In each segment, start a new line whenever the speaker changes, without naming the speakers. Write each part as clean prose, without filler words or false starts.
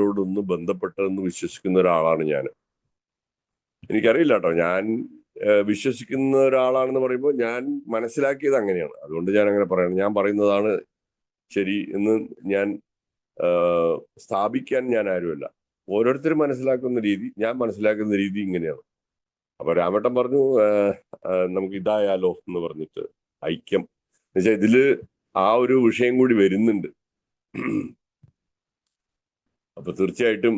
ോടൊന്ന് ബന്ധപ്പെട്ടതെന്ന് വിശ്വസിക്കുന്ന ഒരാളാണ് ഞാൻ. എനിക്കറിയില്ല കേട്ടോ, ഞാൻ വിശ്വസിക്കുന്ന ഒരാളാണെന്ന് പറയുമ്പോൾ ഞാൻ മനസ്സിലാക്കിയത് അങ്ങനെയാണ്. അതുകൊണ്ട് ഞാൻ അങ്ങനെ പറയണം. ഞാൻ പറയുന്നതാണ് ശരി എന്ന് ഞാൻ സ്ഥാപിക്കാൻ ഞാൻ ആരുമല്ല. ഓരോരുത്തരും മനസ്സിലാക്കുന്ന രീതി, ഞാൻ മനസ്സിലാക്കുന്ന രീതി ഇങ്ങനെയാണ്. അപ്പൊ രാമേട്ടൻ പറഞ്ഞു നമുക്ക് ഇതായാലോ എന്ന് പറഞ്ഞിട്ട്, ഐക്യം എന്നുവെച്ചാൽ ഇതില് ആ ഒരു വിഷയം കൂടി വരുന്നുണ്ട്. അപ്പൊ തീർച്ചയായിട്ടും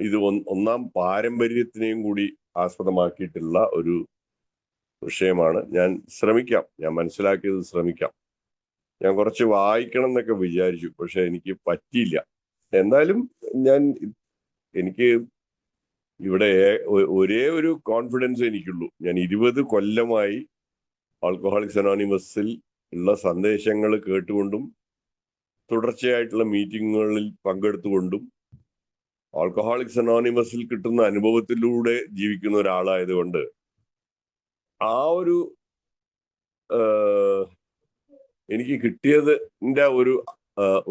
ഇത് ഒന്നാം പാരമ്പര്യത്തിനെയും കൂടി ആസ്പദമാക്കിയിട്ടുള്ള ഒരു വിഷയമാണ്. ഞാൻ ശ്രമിക്കാം, ഞാൻ മനസ്സിലാക്കിയത് ശ്രമിക്കാം. ഞാൻ കുറച്ച് വായിക്കണം എന്നൊക്കെ വിചാരിച്ചു, പക്ഷെ എനിക്ക് പറ്റിയില്ല. എന്തായാലും എനിക്ക് ഇവിടെ ഒരേ ഒരു കോൺഫിഡൻസ് എനിക്കുള്ളൂ. ഞാൻ 20 കൊല്ലമായി ആൽക്കഹോളിക്സ് അനോണിമസിൽ ഉള്ള സന്ദേശങ്ങൾ കേട്ടുകൊണ്ടും തുടർച്ചയായിട്ടുള്ള മീറ്റിങ്ങുകളിൽ പങ്കെടുത്തുകൊണ്ടും ആൽക്കഹോളിക്സ് അനോണിമസിൽ കിട്ടുന്ന അനുഭവത്തിലൂടെ ജീവിക്കുന്ന ഒരാളായതുകൊണ്ട് ആ ഒരു എനിക്ക് കിട്ടിയതിന്റെ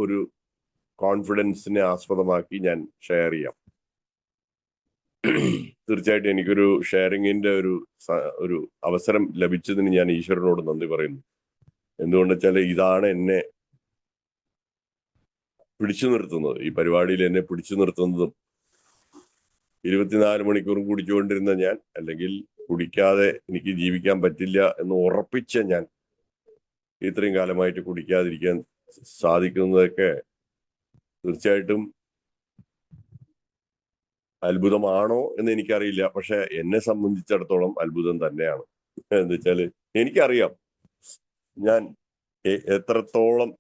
ഒരു കോൺഫിഡൻസിനെ ആസ്പദമാക്കി ഞാൻ ഷെയർ ചെയ്യാം. തീർച്ചയായിട്ടും എനിക്കൊരു ഷെയറിങ്ങിന്റെ ഒരു അവസരം ലഭിച്ചതിന് ഞാൻ ഈശ്വരനോട് നന്ദി പറയുന്നു. എന്തുകൊണ്ട് വെച്ചാൽ ഇതാണ് എന്നെ പിടിച്ചു നിർത്തുന്നത്. ഈ പരിപാടിയിൽ എന്നെ പിടിച്ചു നിർത്തുന്നതും 24 മണിക്കൂറും കുടിച്ചുകൊണ്ടിരുന്ന ഞാൻ, അല്ലെങ്കിൽ കുടിക്കാതെ എനിക്ക് ജീവിക്കാൻ പറ്റില്ല എന്ന് ഉറപ്പിച്ച ഞാൻ, ഇത്രയും കാലമായിട്ട് കുടിക്കാതിരിക്കാൻ സാധിക്കുന്നതൊക്കെ തീർച്ചയായിട്ടും അത്ഭുതമാണോ എന്ന് എനിക്കറിയില്ല. പക്ഷെ എന്നെ സംബന്ധിച്ചിടത്തോളം അത്ഭുതം തന്നെയാണ്. എന്ന് വെച്ചാല് എനിക്കറിയാം ഞാൻ എത്രത്തോളം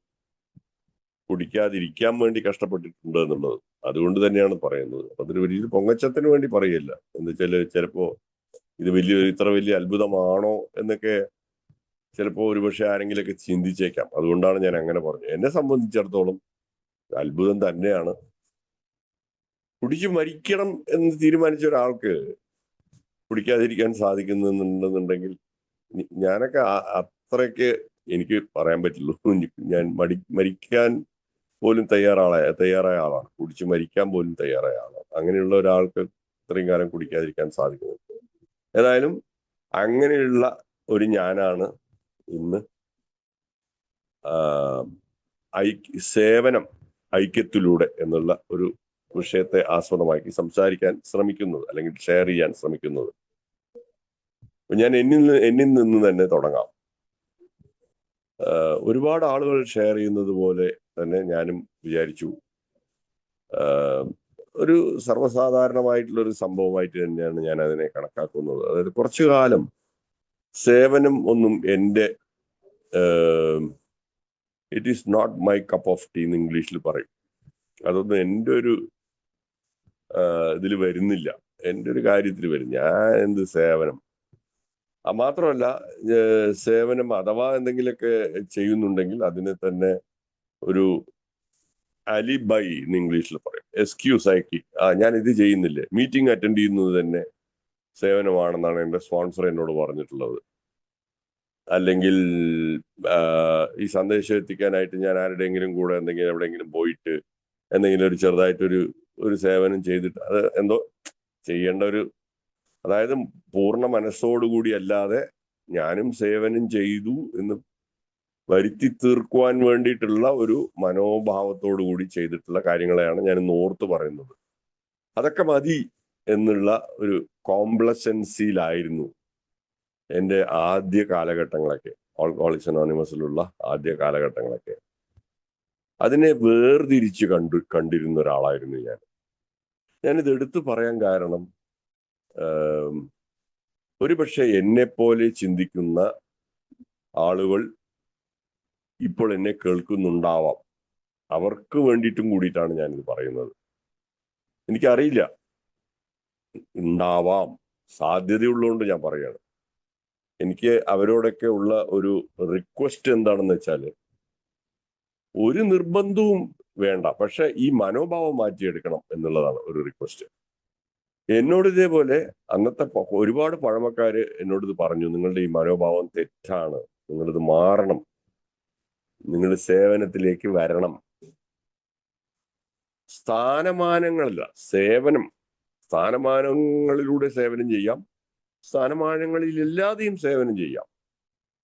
കുടിക്കാതിരിക്കാൻ വേണ്ടി കഷ്ടപ്പെട്ടിട്ടുണ്ട് എന്നുള്ളത്. അതുകൊണ്ട് തന്നെയാണ് പറയുന്നത്. അതൊരു വലിയ പൊങ്ങച്ചത്തിന് വേണ്ടി പറയല്ല. എന്ന് വെച്ചാല് ചിലപ്പോ ഇത് ഇത്ര വലിയ അത്ഭുതമാണോ എന്നൊക്കെ ചിലപ്പോ ഒരുപക്ഷെ ആരെങ്കിലൊക്കെ ചിന്തിച്ചേക്കാം. അതുകൊണ്ടാണ് ഞാൻ അങ്ങനെ പറഞ്ഞത്. എന്നെ സംബന്ധിച്ചിടത്തോളം അത്ഭുതം തന്നെയാണ്. കുടിച്ചു മരിക്കണം എന്ന് തീരുമാനിച്ച ഒരാൾക്ക് കുടിക്കാതിരിക്കാൻ സാധിക്കുന്നുണ്ടെന്നുണ്ടെങ്കിൽ ഞാനൊക്കെ അത്രയ്ക്ക് എനിക്ക് പറയാൻ പറ്റുള്ളൂ. ഞാൻ മരിക്കാൻ പോലും തയ്യാറായ ആളാണ്. കുടിച്ചു മരിക്കാൻ പോലും തയ്യാറായ ആളാണ്. അങ്ങനെയുള്ള ഒരാൾക്ക് ഇത്രയും കാലം കുടിക്കാതിരിക്കാൻ സാധിക്കുന്നത്. ഏതായാലും അങ്ങനെയുള്ള ഒരു ഞാനാണ് ഇന്ന് സേവനം ഐക്യത്തിലൂടെ എന്നുള്ള ഒരു വിഷയത്തെ ആസ്പദമാക്കി സംസാരിക്കാൻ ശ്രമിക്കുന്നത്, അല്ലെങ്കിൽ ഷെയർ ചെയ്യാൻ ശ്രമിക്കുന്നത്. ഞാൻ എന്നിൽ നിന്ന് തന്നെ തുടങ്ങാം. ഒരുപാട് ആളുകൾ ഷെയർ ചെയ്യുന്നത് പോലെ തന്നെ ഞാനും വിചാരിച്ചു ഒരു സർവ്വസാധാരണമായിട്ടുള്ള ഒരു സംഭവമായിട്ട് തന്നെയാണ് ഞാൻ അതിനെ കണക്കാക്കുന്നത്. അതായത് കുറച്ചു കാലം സേവനം ഒന്നും എൻ്റെ it is not my cup of tea എന്ന് ഇംഗ്ലീഷിൽ പറയും. അതൊന്നും എൻ്റെ ഒരു ഇതിൽ വരുന്നില്ല, എൻ്റെ ഒരു കാര്യത്തിൽ വരും. ഞാൻ എന്ത് സേവനം, മാത്രമല്ല സേവനം അഥവാ എന്തെങ്കിലുമൊക്കെ ചെയ്യുന്നുണ്ടെങ്കിൽ അതിനെ തന്നെ ഒരു അലിബൈ എന്ന് ഇംഗ്ലീഷിൽ പറയും, എക്സ്ക്യൂസ് ആക്കി ഞാൻ ഇത് ചെയ്യുന്നില്ലേ. മീറ്റിംഗ് അറ്റൻഡ് ചെയ്യുന്നത് തന്നെ സേവനമാണെന്നാണ് എൻ്റെ സ്പോൺസർ എന്നോട് പറഞ്ഞിട്ടുള്ളത്. അല്ലെങ്കിൽ ഈ സന്ദേശം എത്തിക്കാനായിട്ട് ഞാൻ ആരുടെയെങ്കിലും കൂടെ എവിടെയെങ്കിലും പോയിട്ട് എന്തെങ്കിലും ഒരു ചെറുതായിട്ടൊരു സേവനം ചെയ്തിട്ട് അത് എന്തോ ചെയ്യേണ്ട അതായത് പൂർണ്ണ മനസ്സോടുകൂടി അല്ലാതെ ഞാനും സേവനം ചെയ്തു എന്ന് വരുത്തി തീർക്കുവാൻ വേണ്ടിയിട്ടുള്ള ഒരു മനോഭാവത്തോടു കൂടി ചെയ്തിട്ടുള്ള കാര്യങ്ങളെയാണ് ഞാൻ ഇന്ന് ഓർത്ത് പറയുന്നത്. അതൊക്കെ മതി എന്നുള്ള ഒരു കോംപ്ലസൻസിയിലായിരുന്നു എൻ്റെ ആദ്യ കാലഘട്ടങ്ങളൊക്കെ, ആൽക്കഹോളിക്സ് അനോണിമസിലുള്ള ആദ്യ കാലഘട്ടങ്ങളൊക്കെ. അതിനെ വേർതിരിച്ച് കണ്ടിരുന്ന ഒരാളായിരുന്നു ഞാനിത് എടുത്തു പറയാൻ കാരണം ഒരുപക്ഷെ എന്നെപ്പോലെ ചിന്തിക്കുന്ന ആളുകൾ ഇപ്പോൾ എന്നെ കേൾക്കുന്നുണ്ടാവാം. അവർക്ക് വേണ്ടിയിട്ടും കൂടിയിട്ടാണ് ഞാനിത് പറയുന്നത്. എനിക്കറിയില്ല, ഉണ്ടാവാം, സാധ്യതയുള്ളതുകൊണ്ട് ഞാൻ പറയാണ്. എനിക്ക് അവരോടൊക്കെ ഉള്ള ഒരു റിക്വസ്റ്റ് എന്താണെന്ന് വെച്ചാല്, ഒരു നിർബന്ധവും വേണ്ട, പക്ഷെ ഈ മനോഭാവം മാറ്റിയെടുക്കണം എന്നുള്ളതാണ് ഒരു റിക്വസ്റ്റ്. എന്നോട് ഇതേപോലെ അന്നത്തെ ഒരുപാട് പഴമക്കാര് എന്നോട് ഇത് പറഞ്ഞു, നിങ്ങളുടെ ഈ മനോഭാവം തെറ്റാണ്, നിങ്ങളിത് മാറണം, നിങ്ങൾ സേവനത്തിലേക്ക് വരണം. സ്ഥാനമാനങ്ങളല്ല, സേവനം. സ്ഥാനമാനങ്ങളിലൂടെ സേവനം ചെയ്യാം, സ്ഥാനമാനങ്ങളിലില്ലാതെയും സേവനം ചെയ്യാം.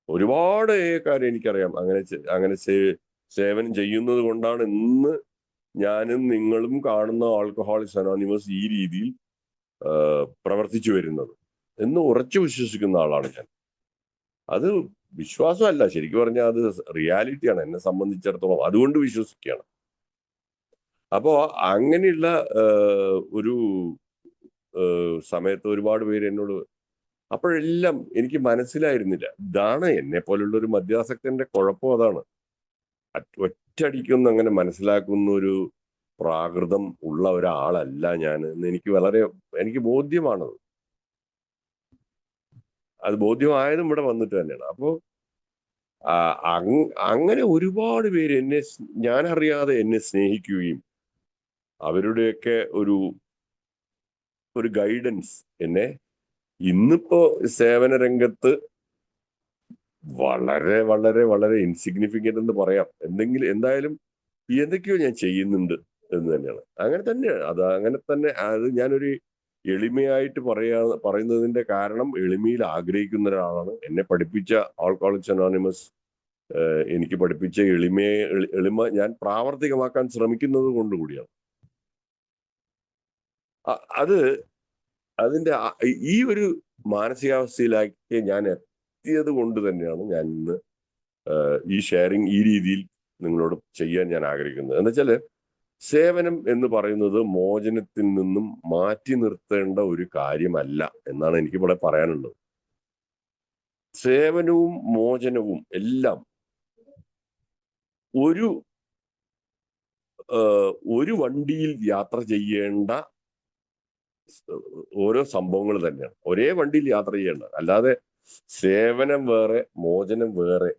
ഒരുപാട് കാര്യം എനിക്കറിയാം. അങ്ങനെ സേവനം ചെയ്യുന്നത് കൊണ്ടാണ് ഇന്ന് ഞാനും നിങ്ങളും കാണുന്ന ആൽക്കഹോളിക്സ് അനോണിമസ് ഈ രീതിയിൽ പ്രവർത്തിച്ചു വരുന്നത് എന്ന് ഉറച്ചു വിശ്വസിക്കുന്ന ആളാണ് ഞാൻ. അത് വിശ്വാസമല്ല, ശരിക്കും പറഞ്ഞാൽ അത് റിയാലിറ്റിയാണ് എന്നെ സംബന്ധിച്ചിടത്തോളം. അതുകൊണ്ട് വിശ്വസിക്കുകയാണ്. അപ്പോ അങ്ങനെയുള്ള ഒരു സമയത്ത് ഒരുപാട് പേര് എന്നോട്, അപ്പോഴെല്ലാം എനിക്ക് മനസ്സിലായിരുന്നില്ല, ഇതാണ് എന്നെ പോലുള്ള ഒരു മദ്യാസക്തന്റെ കുഴപ്പം. അതാണ്, ഒറ്റയടിക്കൊന്നും അങ്ങനെ മനസ്സിലാക്കുന്ന ഒരു പ്രാകൃതം ഉള്ള ഒരാളല്ല ഞാൻ എന്ന് എനിക്ക് ബോധ്യമാണത്. അത് ബോധ്യമായതും ഇവിടെ വന്നിട്ട് തന്നെയാണ്. അപ്പോ അങ്ങനെ ഒരുപാട് പേര് ഞാൻ അറിയാതെ എന്നെ സ്നേഹിക്കുകയും അവരുടെയൊക്കെ ഒരു ഗൈഡൻസ് എന്നെ ഇന്നിപ്പോ സേവന രംഗത്ത് വളരെ വളരെ വളരെ ഇൻസിഗ്നിഫിക്കന്റ് എന്ന് പറയാം. എന്തായാലും എന്തൊക്കെയോ ഞാൻ ചെയ്യുന്നുണ്ട് എന്ന് തന്നെയാണ്. അങ്ങനെ തന്നെയാണ് അത്. അങ്ങനെ തന്നെ അത് ഞാനൊരു എളിമയായിട്ട് പറയുന്നതിന്റെ കാരണം, എളിമയിൽ ആഗ്രഹിക്കുന്ന ഒരാളാണ്. എന്നെ പഠിപ്പിച്ച ആൽക്കഹോളിക്സ് അനോണിമസ് എനിക്ക് പഠിപ്പിച്ച എളിമ ഞാൻ പ്രാവർത്തികമാക്കാൻ ശ്രമിക്കുന്നത് കൊണ്ട് കൂടിയാണ്. അത് അതിന്റെ ഈ ഒരു മാനസികാവസ്ഥയിലേക്ക് ഞാൻ എത്തിയത് കൊണ്ട് തന്നെയാണ് ഞാൻ ഇന്ന് ഈ ഷെയറിങ് ഈ രീതിയിൽ നിങ്ങളോട് ചെയ്യാൻ ഞാൻ ആഗ്രഹിക്കുന്നത്. എന്ന് വെച്ചാല്, സേവനം എന്ന് പറയുന്നത് മോചനത്തിൽ നിന്നും മാറ്റി നിർത്തേണ്ട ഒരു കാര്യമല്ല എന്നാണ് എനിക്ക് ഇവിടെ പറയാനുള്ളത്. സേവനവും മോചനവും എല്ലാം ഒരു വണ്ടിയിൽ യാത്ര ചെയ്യേണ്ട ഓരോ സംഭവങ്ങൾ തന്നെയാണ്. ഒരേ വണ്ടിയിൽ യാത്ര ചെയ്യേണ്ട, അല്ലാതെ സേവനം വേറെ മോചനം വേറെ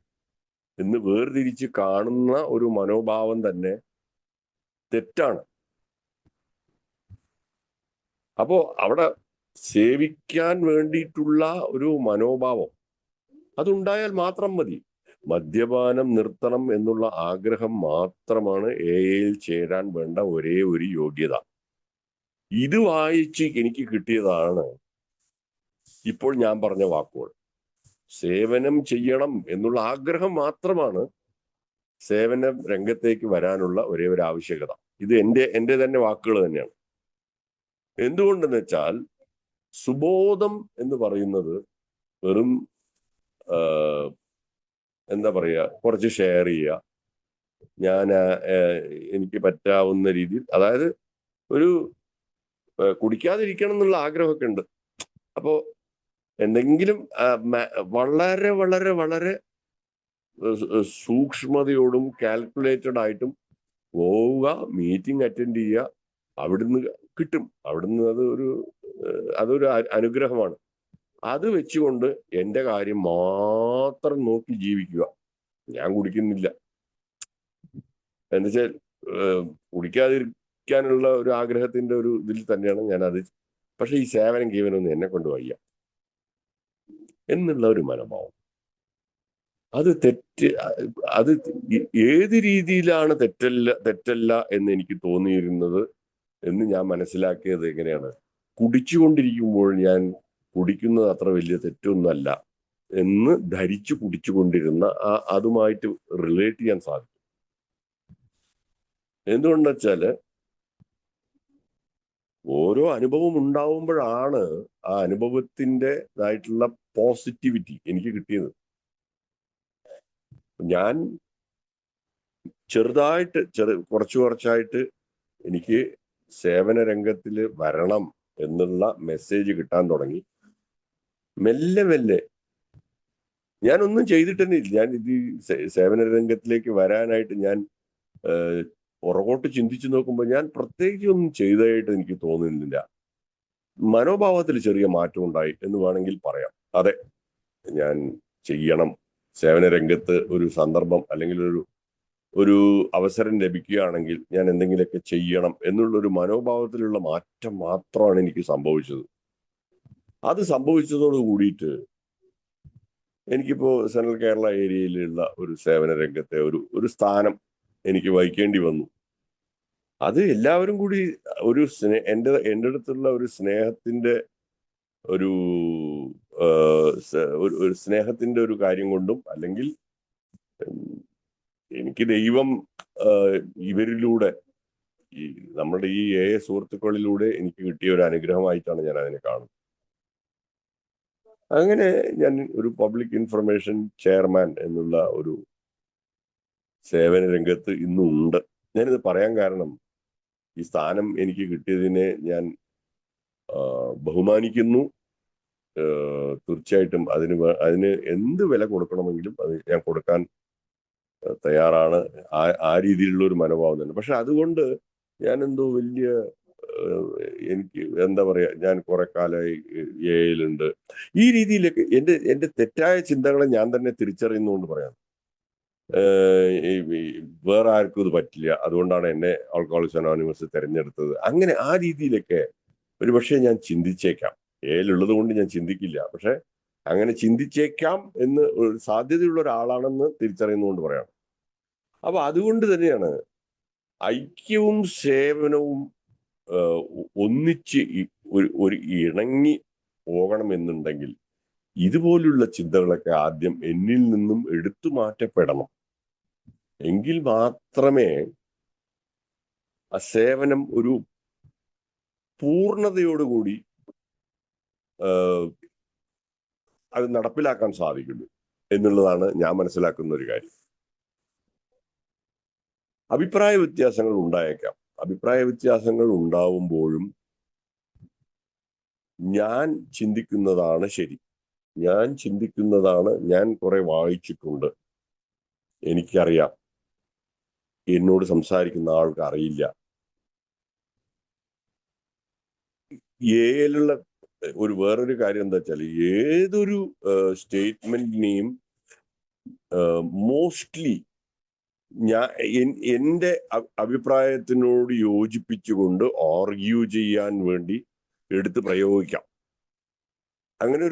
എന്ന് വേർതിരിച്ച് കാണുന്ന ഒരു മനോഭാവം തന്നെ തെറ്റാണ്. അപ്പോ അവിടെ സേവിക്കാൻ വേണ്ടിയിട്ടുള്ള ഒരു മനോഭാവം അതുണ്ടായാൽ മാത്രം മതി. മദ്യപാനം നിർത്തണം എന്നുള്ള ആഗ്രഹം മാത്രമാണ് എയിൽ ചേരാൻ വേണ്ട ഒരേ ഒരു യോഗ്യത. ഇത് വായിച്ച് എനിക്ക് കിട്ടിയതാണ് ഇപ്പോൾ ഞാൻ പറഞ്ഞ വാക്കുകൾ. സേവനം ചെയ്യണം എന്നുള്ള ആഗ്രഹം മാത്രമാണ് സേവന രംഗത്തേക്ക് വരാനുള്ള ഒരേ ഒരു ആവശ്യകത. ഇത് എന്റെ തന്നെ വാക്കുകൾ തന്നെയാണ്. എന്തുകൊണ്ടെന്ന് വെച്ചാൽ, സുബോധം എന്ന് പറയുന്നത് വെറും എന്താ പറയുക, കുറച്ച് ഷെയർ ചെയ്യുക, ഞാൻ എനിക്ക് പറ്റാവുന്ന രീതിയിൽ, അതായത് ഒരു കുടിക്കാതിരിക്കണം എന്നുള്ള ആഗ്രഹമൊക്കെ ഉണ്ട്. അപ്പോ എന്തെങ്കിലും വളരെ വളരെ വളരെ സൂക്ഷ്മതയോടും കാൽക്കുലേറ്റഡ് ആയിട്ടും പോവുക, മീറ്റിംഗ് അറ്റൻഡ് ചെയ്യുക, അവിടുന്ന് കിട്ടും. അവിടുന്ന് അതൊരു അനുഗ്രഹമാണ്. അത് വെച്ചുകൊണ്ട് എന്റെ കാര്യം മാത്രം നോക്കി ജീവിക്കുക. ഞാൻ കുടിക്കുന്നില്ല എന്നുവെച്ചാൽ കുടിക്കാതിരിക്കാനുള്ള ഒരു ആഗ്രഹത്തിന്റെ ഒരു ഇതിൽ തന്നെയാണ് ഞാനത്. പക്ഷെ ഈ സേവനം കീവനൊന്നും എന്നെ കൊണ്ട് വയ്യ എന്നുള്ള ഒരു മനോഭാവം, അത് അത് ഏത് രീതിയിലാണ് തെറ്റല്ല എന്ന് എനിക്ക് തോന്നിയിരുന്നത് എന്ന് ഞാൻ മനസ്സിലാക്കിയത് എങ്ങനെയാണ്, കുടിച്ചുകൊണ്ടിരിക്കുമ്പോൾ ഞാൻ കുടിക്കുന്നത് അത്ര വലിയ തെറ്റൊന്നുമല്ല എന്ന് ധരിച്ചു കുടിച്ചുകൊണ്ടിരുന്ന അതുമായിട്ട് റിലേറ്റ് ചെയ്യാൻ സാധിക്കും. എന്തുകൊണ്ടെന്ന് വെച്ചാല്, ഓരോ അനുഭവം ഉണ്ടാവുമ്പോഴാണ് ആ അനുഭവത്തിൻ്റെതായിട്ടുള്ള പോസിറ്റിവിറ്റി എനിക്ക് കിട്ടിയത്. ഞാൻ കുറച്ചായിട്ട് എനിക്ക് സേവന രംഗത്തിൽ വരണം എന്നുള്ള മെസ്സേജ് കിട്ടാൻ തുടങ്ങി. മെല്ലെ മെല്ലെ ഞാനൊന്നും ചെയ്തിട്ട് തന്നെ ഇല്ല. ഞാൻ സേവന രംഗത്തിലേക്ക് വരാനായിട്ട് ഞാൻ പുറകോട്ട് ചിന്തിച്ചു നോക്കുമ്പോൾ ഞാൻ പ്രത്യേകിച്ച് ഒന്നും ചെയ്തതായിട്ട് എനിക്ക് തോന്നുന്നില്ല. മനോഭാവത്തിൽ ചെറിയ മാറ്റം ഉണ്ടായി എന്ന് വേണമെങ്കിൽ പറയാം. അതെ, ഞാൻ ചെയ്യണം, സേവന രംഗത്ത് ഒരു സന്ദർഭം അല്ലെങ്കിൽ ഒരു അവസരം ലഭിക്കുകയാണെങ്കിൽ ഞാൻ എന്തെങ്കിലുമൊക്കെ ചെയ്യണം എന്നുള്ളൊരു മനോഭാവത്തിലുള്ള മാറ്റം മാത്രമാണ് എനിക്ക് സംഭവിച്ചത്. അത് സംഭവിച്ചതോട് കൂടിയിട്ട് എനിക്കിപ്പോ സെൻട്രൽ കേരള ഏരിയയിലുള്ള ഒരു സേവന രംഗത്തെ ഒരു സ്ഥാനം എനിക്ക് വഹിക്കേണ്ടി വന്നു. അത് എല്ലാവരും കൂടി ഒരു എൻ്റെ അടുത്തുള്ള ഒരു സ്നേഹത്തിന്റെ ഒരു ഒരു സ്നേഹത്തിന്റെ ഒരു കാര്യം കൊണ്ടും, അല്ലെങ്കിൽ എനിക്ക് ദൈവം ഇവരിലൂടെ, ഈ നമ്മുടെ ഈ സുഹൃത്തുക്കളിലൂടെ എനിക്ക് കിട്ടിയ ഒരു അനുഗ്രഹമായിട്ടാണ് ഞാൻ അതിനെ കാണുന്നത്. അങ്ങനെ ഞാൻ ഒരു പബ്ലിക് ഇൻഫർമേഷൻ ചെയർമാൻ എന്നുള്ള ഒരു സേവന രംഗത്ത് ഇന്നുണ്ട്. ഞാനിത് പറയാൻ കാരണം, ഈ സ്ഥാനം എനിക്ക് കിട്ടിയതിനെ ഞാൻ ബഹുമാനിക്കുന്നു. തീർച്ചയായിട്ടും അതിന് എന്ത് വില കൊടുക്കണമെങ്കിലും അത് ഞാൻ കൊടുക്കാൻ തയ്യാറാണ്. ആ രീതിയിലുള്ള ഒരു മനോഭാവം തന്നെ. പക്ഷെ അതുകൊണ്ട് ഞാൻ എന്തോ വലിയ എനിക്ക് എന്താ പറയാ, ഞാൻ കുറെ കാലമായി എയിലുണ്ട്, ഈ രീതിയിലൊക്കെ എന്റെ തെറ്റായ ചിന്തകളെ ഞാൻ തന്നെ തിരിച്ചറിയുന്നതുകൊണ്ട് പറയാം. വേറെ ആർക്കും ഇത് പറ്റില്ല, അതുകൊണ്ടാണ് എന്നെ ആൽക്കഹോളിക്സ് അനോണിമസ് തെരഞ്ഞെടുത്തത്, അങ്ങനെ ആ രീതിയിലൊക്കെ ഒരുപക്ഷെ ഞാൻ ചിന്തിച്ചേക്കാം. എയിലുള്ളത് കൊണ്ട് ഞാൻ ചിന്തിക്കില്ല, പക്ഷെ അങ്ങനെ ചിന്തിച്ചേക്കാം എന്ന് ഒരു സാധ്യതയുള്ള ഒരാളാണെന്ന് തിരിച്ചറിയുന്നതുകൊണ്ട് പറയാം. അപ്പൊ അതുകൊണ്ട് തന്നെയാണ് ഐക്യവും സേവനവും ഒന്നിച്ച് ഒരു ഇണങ്ങി പോകണമെന്നുണ്ടെങ്കിൽ ഇതുപോലുള്ള ചിന്തകളൊക്കെ ആദ്യം എന്നിൽ നിന്നും എടുത്തു മാറ്റപ്പെടണം. എങ്കിൽ മാത്രമേ ആ സേവനം ഒരു പൂർണ്ണതയോടുകൂടി അത് നടപ്പിലാക്കാൻ സാധിക്കുള്ളൂ എന്നുള്ളതാണ് ഞാൻ മനസ്സിലാക്കുന്ന ഒരു കാര്യം. അഭിപ്രായ വ്യത്യാസങ്ങൾ ഉണ്ടായേക്കാം. അഭിപ്രായ വ്യത്യാസങ്ങൾ ഉണ്ടാവുമ്പോഴും ഞാൻ ചിന്തിക്കുന്നതാണ് ശരി, ഞാൻ കുറെ വായിച്ചിട്ടുണ്ട്, എനിക്കറിയാം, എന്നോട് സംസാരിക്കുന്ന ആൾക്ക് അറിയില്ല. ഏലുള്ള വേറൊരു കാര്യം എന്താ വെച്ചാൽ, ഏതൊരു സ്റ്റേറ്റ്മെന്റിനെയും മോസ്റ്റ്ലി എന്റെ അഭിപ്രായത്തിനോട് യോജിപ്പിച്ചുകൊണ്ട് ആർഗ്യൂ ചെയ്യാൻ വേണ്ടി എടുത്ത് പ്രയോഗിക്കാം. അങ്ങനെ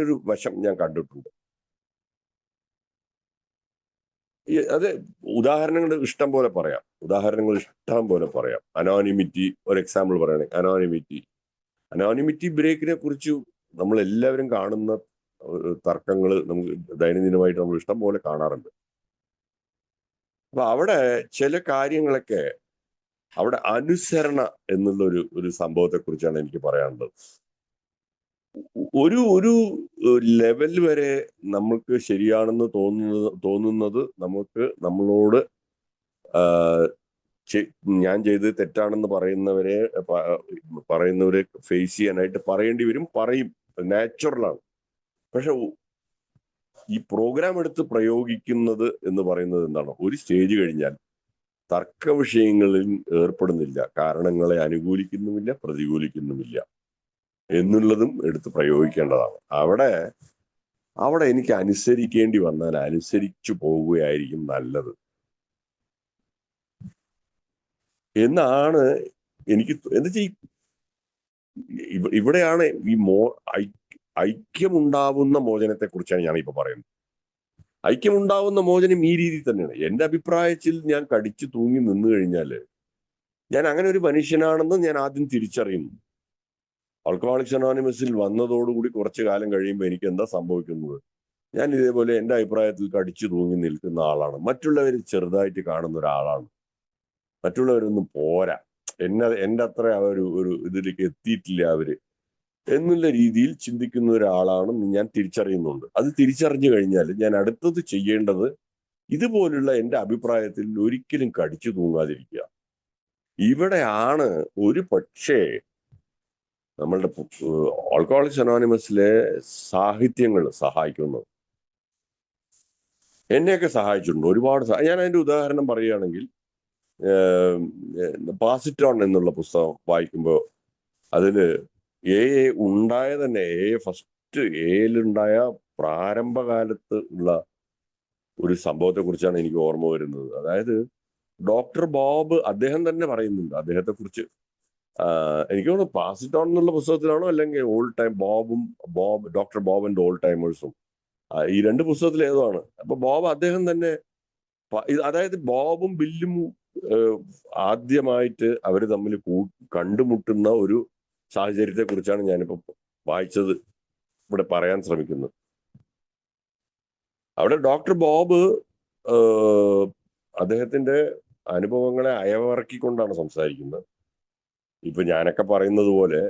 ഒരു വശം ഞാൻ കണ്ടിട്ടുണ്ട്. അത് ഉദാഹരണങ്ങൾ ഇഷ്ടം പോലെ പറയാം. അനോണിമിറ്റി ഒരു എക്സാമ്പിൾ പറയുകയാണെങ്കിൽ, അനോണിമിറ്റി ബ്രേക്കിനെ കുറിച്ച് നമ്മൾ എല്ലാവരും കാണുന്ന തർക്കങ്ങൾ നമുക്ക് ദൈനംദിനമായിട്ട് നമ്മൾ ഇഷ്ടം പോലെ കാണാറുണ്ട്. അപ്പൊ അവിടെ ചില കാര്യങ്ങളൊക്കെ, അവിടെ അനുസരണ എന്നുള്ള ഒരു സംഭവത്തെ കുറിച്ചാണ് എനിക്ക് പറയാനുള്ളത്. ഒരു ലെവൽ വരെ നമുക്ക് ശരിയാണെന്ന് തോന്നുന്നത് നമ്മളോട് ഞാൻ ചെയ്തത് തെറ്റാണെന്ന് പറയുന്നവരെ ഫേസ് ചെയ്യാനായിട്ട് പറയേണ്ടി വരും, പറയും, നാച്ചുറലാണ്. പക്ഷെ ഈ പ്രോഗ്രാം എടുത്ത് പ്രയോഗിക്കുന്നത് എന്ന് പറയുന്നത് എന്താണ്? ഒരു സ്റ്റേജ് കഴിഞ്ഞാൽ തർക്ക വിഷയങ്ങളിൽ ഏർപ്പെടുന്നില്ല, കാരണങ്ങളെ അനുകൂലിക്കുന്നുമില്ല, പ്രതികൂലിക്കുന്നുമില്ല എന്നുള്ളതും എടുത്ത് പ്രയോഗിക്കേണ്ടതാണ്. അവിടെ എനിക്ക് അനുസരിക്കേണ്ടി വന്നാൽ അനുസരിച്ചു പോവുകയായിരിക്കും നല്ലത് എന്നാണ് എനിക്ക്. എന്താ വെച്ചാൽ ഇവിടെയാണ് ഈ ഐക്യമുണ്ടാവുന്ന മോചനത്തെ കുറിച്ചാണ് ഞാൻ ഇപ്പൊ പറയുന്നത്. ഐക്യമുണ്ടാവുന്ന മോചനം ഈ രീതിയിൽ തന്നെയാണ്. എന്റെ അഭിപ്രായത്തിൽ ഞാൻ കടിച്ചു തൂങ്ങി നിന്നു കഴിഞ്ഞാല് ഞാൻ അങ്ങനെ ഒരു മനുഷ്യനാണെന്ന് ഞാൻ ആദ്യം തിരിച്ചറിയുന്നു. ആൽക്കഹോളിക്സ് അനോണിമസിൽ വന്നതോടുകൂടി കുറച്ചു കാലം കഴിയുമ്പോൾ എനിക്ക് എന്താ സംഭവിക്കുന്നത്? ഞാൻ ഇതേപോലെ എന്റെ അഭിപ്രായത്തിൽ കടിച്ചു തൂങ്ങി നിൽക്കുന്ന ആളാണ്, മറ്റുള്ളവർ ചെറുതായിട്ട് കാണുന്ന ഒരാളാണ്, മറ്റുള്ളവരൊന്നും പോരാ, എന്റെ അത്ര ഒരു ഇതിലേക്ക് എത്തിയിട്ടില്ല അവര് എന്നുള്ള രീതിയിൽ ചിന്തിക്കുന്ന ഒരാളാണെന്ന് ഞാൻ തിരിച്ചറിയുന്നുണ്ട്. അത് തിരിച്ചറിഞ്ഞു കഴിഞ്ഞാൽ ഞാൻ അടുത്തത് ചെയ്യേണ്ടത് ഇതുപോലുള്ള എന്റെ അഭിപ്രായത്തിൽ ഒരിക്കലും കടിച്ചു തൂങ്ങാതിരിക്കുക. ഇവിടെയാണ് ഒരു പക്ഷേ നമ്മളുടെ ആൽക്കഹോളിക്സ് അനോണിമസിലെ സാഹിത്യങ്ങൾ സഹായിക്കുന്നത്. എന്നെയൊക്കെ സഹായിച്ചിട്ടുണ്ട് ഒരുപാട്. ഞാൻ അതിന്റെ ഉദാഹരണം പറയുകയാണെങ്കിൽ, പാസിറ്റോൺ എന്നുള്ള പുസ്തകം വായിക്കുമ്പോൾ അതില് ഉണ്ടായ തന്നെ ഫസ്റ്റ് എയിലുണ്ടായ പ്രാരംഭകാലത്ത് ഉള്ള ഒരു സംഭവത്തെ കുറിച്ചാണ് എനിക്ക് ഓർമ്മ വരുന്നത്. അതായത് ഡോക്ടർ ബോബ് അദ്ദേഹം തന്നെ പറയുന്നുണ്ട് അദ്ദേഹത്തെ കുറിച്ച്. എനിക്ക് തോന്നുന്നു പാസിറ്റോൺ എന്നുള്ള പുസ്തകത്തിലാണോ അല്ലെങ്കിൽ ഡോക്ടർ ബോബ് ആൻഡ് ഓൾഡ് ടൈമേഴ്സും, ഈ രണ്ട് പുസ്തകത്തിൽ ഏതോ ആണ്. അപ്പൊ അദ്ദേഹം തന്നെ, അതായത് ബോബും ബില്ലും ആദ്യമായിട്ട് അവർ തമ്മിൽ കണ്ടുമുട്ടുന്ന ഒരു സാഹചര്യത്തെ കുറിച്ചാണ് ഞാനിപ്പോ വായിച്ചത് ഇവിടെ പറയാൻ ശ്രമിക്കുന്നത്. അവിടെ ഡോക്ടർ ബോബ് അദ്ദേഹത്തിന്റെ അനുഭവങ്ങളെ അയവിറക്കിക്കൊണ്ടാണ് സംസാരിക്കുന്നത്. ഇപ്പൊ ഞാനൊക്കെ പറയുന്നത് പോലെ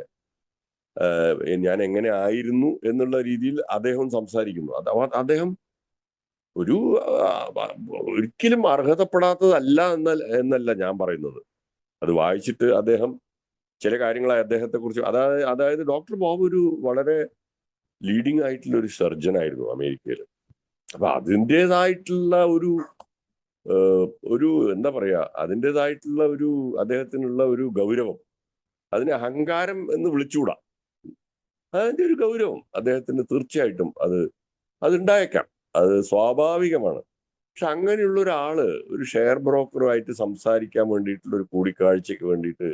ഞാൻ എങ്ങനെ ആയിരുന്നു എന്നുള്ള രീതിയിൽ അദ്ദേഹം സംസാരിക്കുന്നു. അദ്ദേഹം ഒരു ഒരിക്കലും അർഹതപ്പെടാത്തതല്ല എന്നല്ല ഞാൻ പറയുന്നത്. അത് വായിച്ചിട്ട് അദ്ദേഹം ചില കാര്യങ്ങൾ അദ്ദേഹത്തെ കുറിച്ച് അതായത് ഡോക്ടർ ബോബ് ഒരു വളരെ ലീഡിംഗ് ആയിട്ടുള്ള ഒരു സർജൻ ആയിരുന്നു അമേരിക്കയിൽ. അപ്പൊ അതിൻ്റെതായിട്ടുള്ള ഒരു എന്താ പറയാ, അതിൻ്റെതായിട്ടുള്ള ഒരു അദ്ദേഹത്തിനുള്ള ഒരു ഗൗരവം, അതിന് അഹങ്കാരം എന്ന് വിളിച്ചുകൂടാ, അതിന്റെ ഒരു ഗൗരവം അദ്ദേഹത്തിന് തീർച്ചയായിട്ടും അതുണ്ടായേക്കാം, അത് സ്വാഭാവികമാണ്. പക്ഷെ അങ്ങനെയുള്ള ഒരാള് ഒരു ഷെയർ ബ്രോക്കറുമായിട്ട് സംസാരിക്കാൻ വേണ്ടിയിട്ടുള്ള ഒരു കൂടിക്കാഴ്ചക്ക് വേണ്ടിയിട്ട്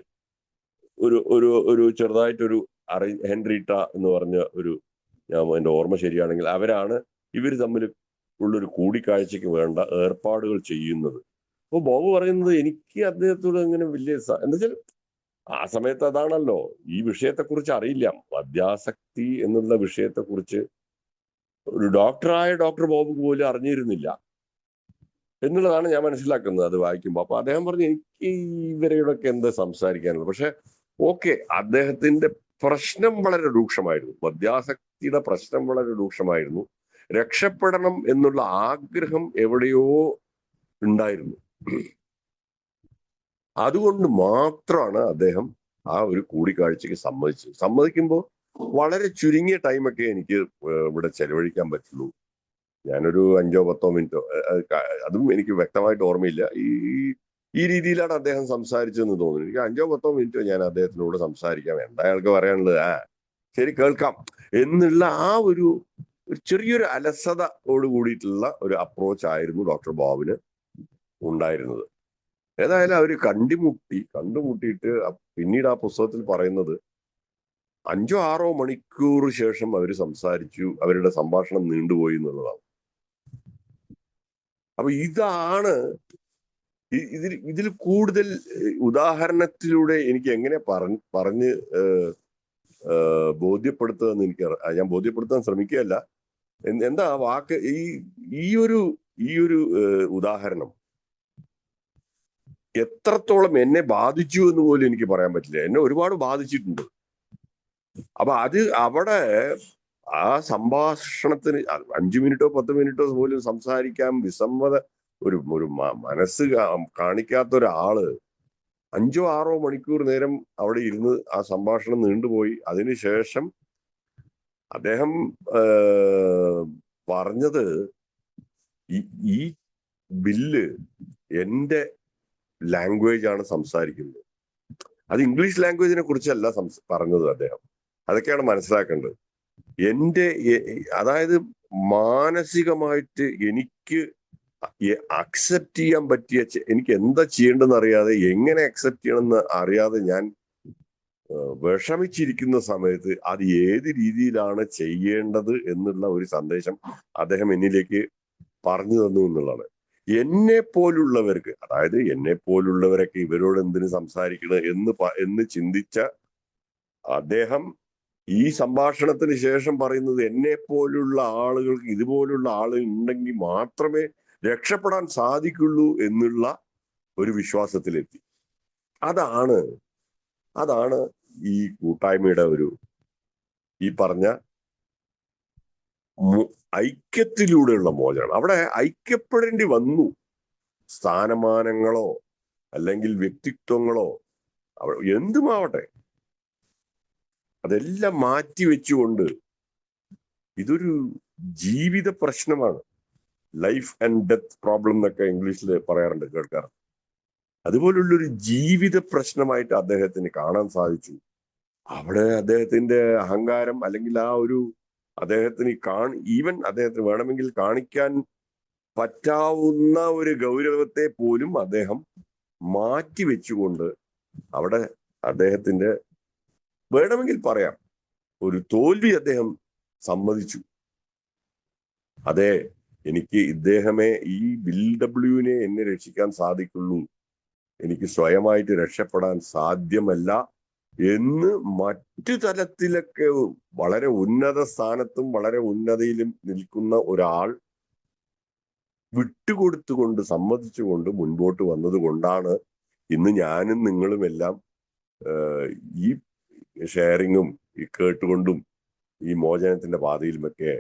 ഒരു ഒരു ഒരു ചെറുതായിട്ടൊരു ഹെൻറിറ്റ എന്ന് പറഞ്ഞ ഒരു, ഞാൻ എന്റെ ഓർമ്മ ശരിയാണെങ്കിൽ അവരാണ് ഇവർ തമ്മിൽ ഉള്ളൊരു കൂടിക്കാഴ്ചക്ക് വേണ്ട ഏർപ്പാടുകൾ ചെയ്യുന്നത്. അപ്പൊ ബോബ് പറയുന്നത് എനിക്ക് അദ്ദേഹത്തോട് അങ്ങനെ വലിയ എന്താ വെച്ചാൽ ആ സമയത്ത് അതാണല്ലോ, ഈ വിഷയത്തെക്കുറിച്ച് അറിയില്ല, മദ്യാസക്തി എന്നുള്ള വിഷയത്തെക്കുറിച്ച് ഒരു ഡോക്ടറായ ഡോക്ടർ ബോബ് പോലും അറിഞ്ഞിരുന്നില്ല എന്നുള്ളതാണ് ഞാൻ മനസ്സിലാക്കുന്നത് അത് വായിക്കുമ്പോൾ. അപ്പൊ അദ്ദേഹം പറഞ്ഞു എനിക്ക് ഇവരോടൊക്കെ എന്താ സംസാരിക്കാനുള്ളത്. പക്ഷെ ഓക്കെ, അദ്ദേഹത്തിന്റെ പ്രശ്നം വളരെ രൂക്ഷമായിരുന്നു, മദ്യാസക്തിയുടെ പ്രശ്നം വളരെ രൂക്ഷമായിരുന്നു. രക്ഷപ്പെടണം എന്നുള്ള ആഗ്രഹം എവിടെയോ ഉണ്ടായിരുന്നു. അതുകൊണ്ട് മാത്രമാണ് അദ്ദേഹം ആ ഒരു കൂടിക്കാഴ്ചക്ക് സമ്മതിക്കുമ്പോൾ വളരെ ചുരുങ്ങിയ ടൈമൊക്കെ എനിക്ക് ഇവിടെ ചെലവഴിക്കാൻ പറ്റുള്ളൂ. ഞാനൊരു 5-10 മിനിറ്റോ, അതും എനിക്ക് വ്യക്തമായിട്ട് ഓർമ്മയില്ല, ഈ രീതിയിലാണ് അദ്ദേഹം സംസാരിച്ചതെന്ന് തോന്നുന്നു. എനിക്ക് 5-10 മിനിറ്റോ ഞാൻ അദ്ദേഹത്തിനോട് സംസാരിക്കാം, എന്താ അയാൾക്ക് പറയാനുള്ളത്, ശരി കേൾക്കാം എന്നുള്ള ആ ഒരു ചെറിയൊരു അലസതയോട് കൂടിയിട്ടുള്ള ഒരു അപ്രോച്ച് ആയിരുന്നു ഡോക്ടർ ബോബിന് ഉണ്ടായിരുന്നത്. ഏതായാലും അവര് കണ്ടുമുട്ടിയിട്ട് പിന്നീട് ആ പുസ്തകത്തിൽ പറയുന്നത് 5-6 മണിക്കൂർ ശേഷം അവർ സംസാരിച്ചു, അവരുടെ സംഭാഷണം നീണ്ടുപോയി എന്നുള്ളതാണ്. അപ്പൊ ഇതാണ് ഇതിൽ കൂടുതൽ ഉദാഹരണത്തിലൂടെ എനിക്ക് എങ്ങനെ പറഞ്ഞ് ബോധ്യപ്പെടുത്തുക എന്ന് ഞാൻ ബോധ്യപ്പെടുത്താൻ ശ്രമിക്കുകയല്ല. എന്താ വാക്ക്, ഈ ഒരു ഉദാഹരണം എത്രത്തോളം എന്നെ ബാധിച്ചു എന്ന് പോലും എനിക്ക് പറയാൻ പറ്റില്ല. എന്നെ ഒരുപാട് ബാധിച്ചിട്ടുണ്ട്. അപ്പൊ അവിടെ ആ സംഭാഷണത്തിന് 5 മിനിറ്റോ 10 മിനിറ്റോ പോലും സംസാരിക്കാൻ വിസമ്മത ഒരു മനസ്സ് കാണിക്കാത്ത ഒരാള് 5-6 മണിക്കൂർ നേരം അവിടെ ഇരുന്ന് ആ സംഭാഷണം നീണ്ടുപോയി. അതിനുശേഷം അദ്ദേഹം പറഞ്ഞത് ഈ ബില്ല് എന്റെ ലാംഗ്വേജ് ആണ് സംസാരിക്കുന്നത്, അത് ഇംഗ്ലീഷ് ലാംഗ്വേജിനെ കുറിച്ചല്ല പറഞ്ഞത് അദ്ദേഹം. അതൊക്കെയാണ് മനസ്സിലാക്കേണ്ടത്. അതായത് മാനസികമായിട്ട് എനിക്ക് അക്സെപ്റ്റ് ചെയ്യാൻ പറ്റിയ, എനിക്ക് എന്താ ചെയ്യേണ്ടതെന്ന് അറിയാതെ, എങ്ങനെ അക്സെപ്റ്റ് ചെയ്യണമെന്ന് അറിയാതെ ഞാൻ വിഷമിച്ചിരിക്കുന്ന സമയത്ത് അത് ഏത് രീതിയിലാണ് ചെയ്യേണ്ടത് എന്നുള്ള ഒരു സന്ദേശം അദ്ദേഹം എന്നിലേക്ക് പറഞ്ഞു തന്നു എന്നുള്ളതാണ്. എന്നെ പോലുള്ളവർക്ക്, അതായത് എന്നെ പോലുള്ളവരൊക്കെ ഇവരോട് എന്തിനു സംസാരിക്കണം എന്ന് ചിന്തിച്ച അദ്ദേഹം ഈ സംഭാഷണത്തിന് ശേഷം പറയുന്നത് എന്നെ പോലുള്ള ആളുകൾക്ക്, ഇതുപോലുള്ള ആളുകൾ ഉണ്ടെങ്കിൽ മാത്രമേ രക്ഷപ്പെടാൻ സാധിക്കുള്ളൂ എന്നുള്ള ഒരു വിശ്വാസത്തിലെത്തി. അതാണ് ഈ കൂട്ടായ്മയുടെ ഈ പറഞ്ഞ ഐക്യത്തിലൂടെയുള്ള മോചനം. അവിടെ ഐക്യപ്പെടേണ്ടി വന്നു. സ്ഥാനമാനങ്ങളോ അല്ലെങ്കിൽ വ്യക്തിത്വങ്ങളോ എന്തുമാവട്ടെ, അതെല്ലാം മാറ്റിവെച്ചുകൊണ്ട് ഇതൊരു ജീവിത പ്രശ്നമാണ്. ലൈഫ് ആൻഡ് ഡെത്ത് പ്രോബ്ലം എന്നൊക്കെ ഇംഗ്ലീഷിൽ പറയാറുണ്ട്, കേൾക്കാറുണ്ട്. അതുപോലുള്ളൊരു ജീവിത പ്രശ്നമായിട്ട് അദ്ദേഹത്തിന് കാണാൻ സാധിച്ചു. അവിടെ അദ്ദേഹത്തിന്റെ അഹങ്കാരം അല്ലെങ്കിൽ അദ്ദേഹത്തിന് ഈവൻ അദ്ദേഹത്തിന് വേണമെങ്കിൽ കാണിക്കാൻ പറ്റാവുന്ന ഒരു ഗൗരവത്തെ പോലും അദ്ദേഹം മാറ്റിവെച്ചുകൊണ്ട് അവിടെ അദ്ദേഹത്തിന്റെ വേണമെങ്കിൽ പറയാം ഒരു തോൽവി അദ്ദേഹം സമ്മതിച്ചു. അതെ, എനിക്ക് ഇദ്ദേഹമേ, ഈ ബിൽ ഡബ്ല്യുവിനെ എന്നെ രക്ഷിക്കാൻ സാധിക്കുള്ളൂ എനിക്ക് സ്വയമായിട്ട് രക്ഷപ്പെടാൻ സാധ്യമല്ല എന്ന് മറ്റു തലത്തിലൊക്കെ വളരെ ഉന്നത സ്ഥാനത്തും വളരെ ഉന്നതിയിലും നിൽക്കുന്ന ഒരാൾ വിട്ടുകൊടുത്തുകൊണ്ട് സമ്മതിച്ചുകൊണ്ട് മുൻപോട്ട് വന്നത് കൊണ്ടാണ് ഇന്ന് ഞാനും നിങ്ങളും എല്ലാം ഈ ഷെയറിങ്ങും ഈ കേട്ടുകൊണ്ടും ഈ മോചനത്തിന്റെ പാതയിലുമൊക്കെ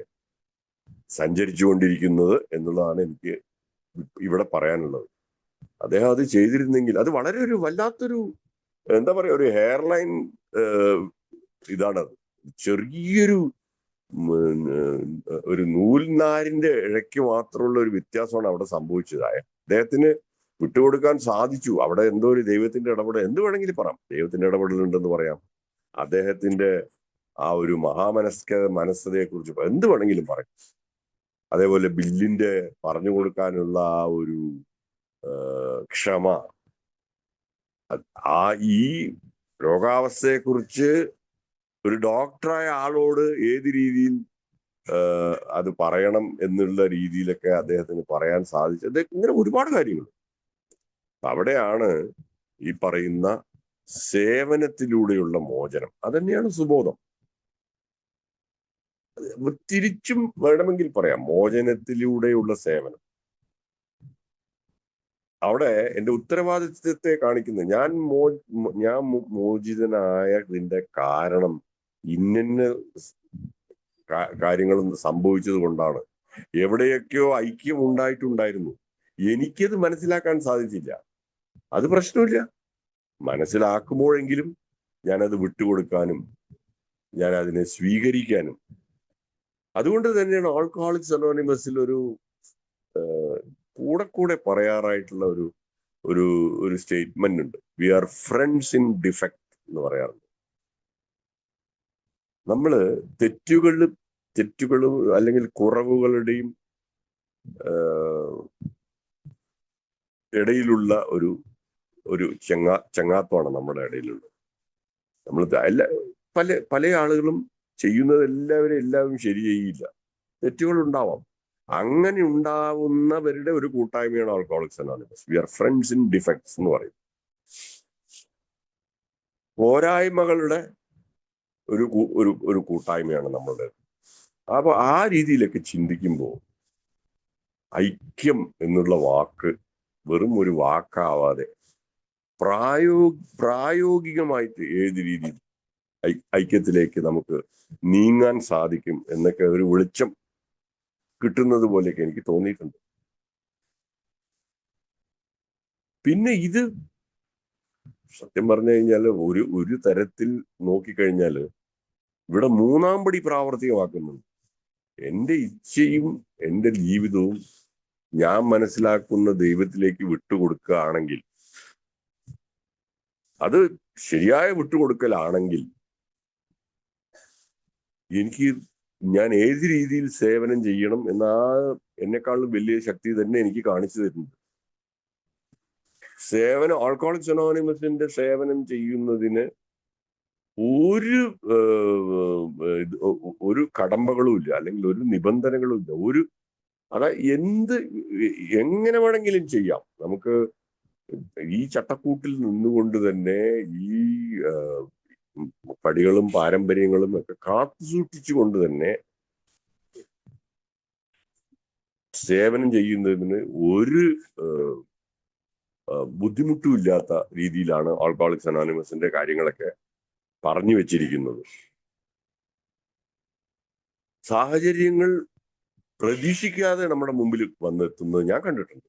സഞ്ചരിച്ചുകൊണ്ടിരിക്കുന്നത് എന്നുള്ളതാണ് എനിക്ക് ഇവിടെ പറയാനുള്ളത്. അദ്ദേഹം അത് ചെയ്തിരുന്നെങ്കിൽ അത് വളരെ ഒരു വല്ലാത്തൊരു എന്താ പറയാ ഒരു ഹെയർലൈൻ ഇതാണത്. ചെറിയൊരു ഒരു നൂൽനാരിന്റെ ഇഴയ്ക്ക് മാത്രമുള്ള ഒരു വ്യത്യാസമാണ് അവിടെ സംഭവിച്ചത്. അദ്ദേഹത്തിന് വിട്ടുകൊടുക്കാൻ സാധിച്ചു. അവിടെ എന്തോ ഒരു ദൈവത്തിന്റെ ഇടപെടൽ, എന്ത് വേണമെങ്കിലും പറയാം, ദൈവത്തിന്റെ ഇടപെടലുണ്ടെന്ന് പറയാം, അദ്ദേഹത്തിന്റെ ആ ഒരു മനസ്സതയെ കുറിച്ച് എന്ത് വേണമെങ്കിലും പറയും. അതേപോലെ ബില്ലിന്റെ പറഞ്ഞു കൊടുക്കാനുള്ള ആ ഒരു ക്ഷമ, ആ ഈ രോഗാവസ്ഥയെക്കുറിച്ച് ഒരു ഡോക്ടറായ ആളോട് ഏത് രീതിയിൽ അത് പറയണം എന്നുള്ള രീതിയിലൊക്കെ അദ്ദേഹത്തിന് പറയാൻ സാധിച്ചത്. ഇങ്ങനെ ഒരുപാട് കാര്യങ്ങൾ അവിടെയാണ് ഈ പറയുന്ന സേവനത്തിലൂടെയുള്ള മോചനം. അതന്നെയാണ് സുബോധം. തിരിച്ചും വേണമെങ്കിൽ പറയാം, മോചനത്തിലൂടെയുള്ള സേവനം. അവിടെ എന്റെ ഉത്തരവാദിത്വത്തെ കാണിക്കുന്നത് ഞാൻ മോചിതനായതിന്റെ കാരണം ഇന്ന കാര്യങ്ങൾ സംഭവിച്ചത് കൊണ്ടാണ്. എവിടെയൊക്കെയോ ഐക്യം ഉണ്ടായിട്ടുണ്ടായിരുന്നു, എനിക്കത് മനസ്സിലാക്കാൻ സാധിച്ചില്ല. അത് പ്രശ്നമില്ല, മനസ്സിലാക്കുമ്പോഴെങ്കിലും ഞാനത് വിട്ടുകൊടുക്കാനും ഞാൻ അതിനെ സ്വീകരിക്കാനും. അതുകൊണ്ട് തന്നെയാണ് ആൽക്കഹോളിക്സ് അനോണിമസിൽ ഒരു കൂടെ പറയാറായിട്ടുള്ള ഒരു സ്റ്റേറ്റ്മെന്റ് ഉണ്ട്. We are friends in defect എന്ന് പറയാറുണ്ട്. നമ്മള് തെറ്റുകളും അല്ലെങ്കിൽ കുറവുകളുടെയും ഇടയിലുള്ള ഒരു ചങ്ങാത്തമാണ് നമ്മുടെ ഇടയിലുള്ളത്. നമ്മൾ പല ആളുകളും ചെയ്യുന്നത് എല്ലാവരും ശരി ചെയ്യില്ല, തെറ്റുകൾ ഉണ്ടാവാം. അങ്ങനെ ഉണ്ടാവുന്നവരുടെ ഒരു കൂട്ടായ്മയാണ് Alcoholics Anonymous. We are friends in defects എന്ന് പറയും. പോരായ്മകളുടെ ഒരു കൂട്ടായ്മയാണ് നമ്മളുടെ. അപ്പൊ ആ രീതിയിലൊക്കെ ചിന്തിക്കുമ്പോൾ ഐക്യം എന്നുള്ള വാക്ക് വെറും ഒരു വാക്കാവാതെ പ്രായോഗികമായിട്ട് ഏത് രീതിയിൽ ഐക്യത്തിലേക്ക് നമുക്ക് നീങ്ങാൻ സാധിക്കും എന്നൊക്കെ ഒരു വെളിച്ചം കിട്ടുന്നത് പോലെയൊക്കെ എനിക്ക് തോന്നിയിട്ടുണ്ട്. പിന്നെ ഇത് സത്യം പറഞ്ഞു കഴിഞ്ഞാൽ ഒരു തരത്തിൽ നോക്കിക്കഴിഞ്ഞാല് ഇവിടെ മൂന്നാം പടി പ്രാവർത്തികമാക്കുന്നുണ്ട്. എന്റെ ഇച്ഛയും എന്റെ ജീവിതവും ഞാൻ മനസ്സിലാക്കുന്ന ദൈവത്തിലേക്ക് വിട്ടുകൊടുക്കുകയാണെങ്കിൽ, അത് ശരിയായ വിട്ടുകൊടുക്കലാണെങ്കിൽ, ഞാൻ ഏത് രീതിയിൽ സേവനം ചെയ്യണം എന്ന എന്നെക്കാളും വലിയ ശക്തി തന്നെ എനിക്ക് കാണിച്ചു തരുന്നുണ്ട്. ആൽക്കഹോളിക്സ് അനോണിമസിന്റെ സേവനം ചെയ്യുന്നതിന് ഒരു കടമ്പകളും ഇല്ല, അല്ലെങ്കിൽ ഒരു നിബന്ധനകളും ഇല്ല. എങ്ങനെ വേണമെങ്കിലും ചെയ്യാം. നമുക്ക് ഈ ചട്ടക്കൂട്ടിൽ നിന്നുകൊണ്ട് തന്നെ ഈ പടികളും പാരമ്പര്യങ്ങളും ഒക്കെ കാത്തു സൂക്ഷിച്ചുകൊണ്ട് തന്നെ സേവനം ചെയ്യുന്നതിന് ഒരു ബുദ്ധിമുട്ടും ഇല്ലാത്ത രീതിയിലാണ് ആൽക്കഹോളിക്സ് അനോണിമസിന്റെ കാര്യങ്ങളൊക്കെ പറഞ്ഞു വെച്ചിരിക്കുന്നത്. സാഹചര്യങ്ങൾ പ്രതീക്ഷിക്കാതെ നമ്മുടെ മുമ്പിൽ വന്നെത്തുന്നത് ഞാൻ കണ്ടിട്ടുണ്ട്.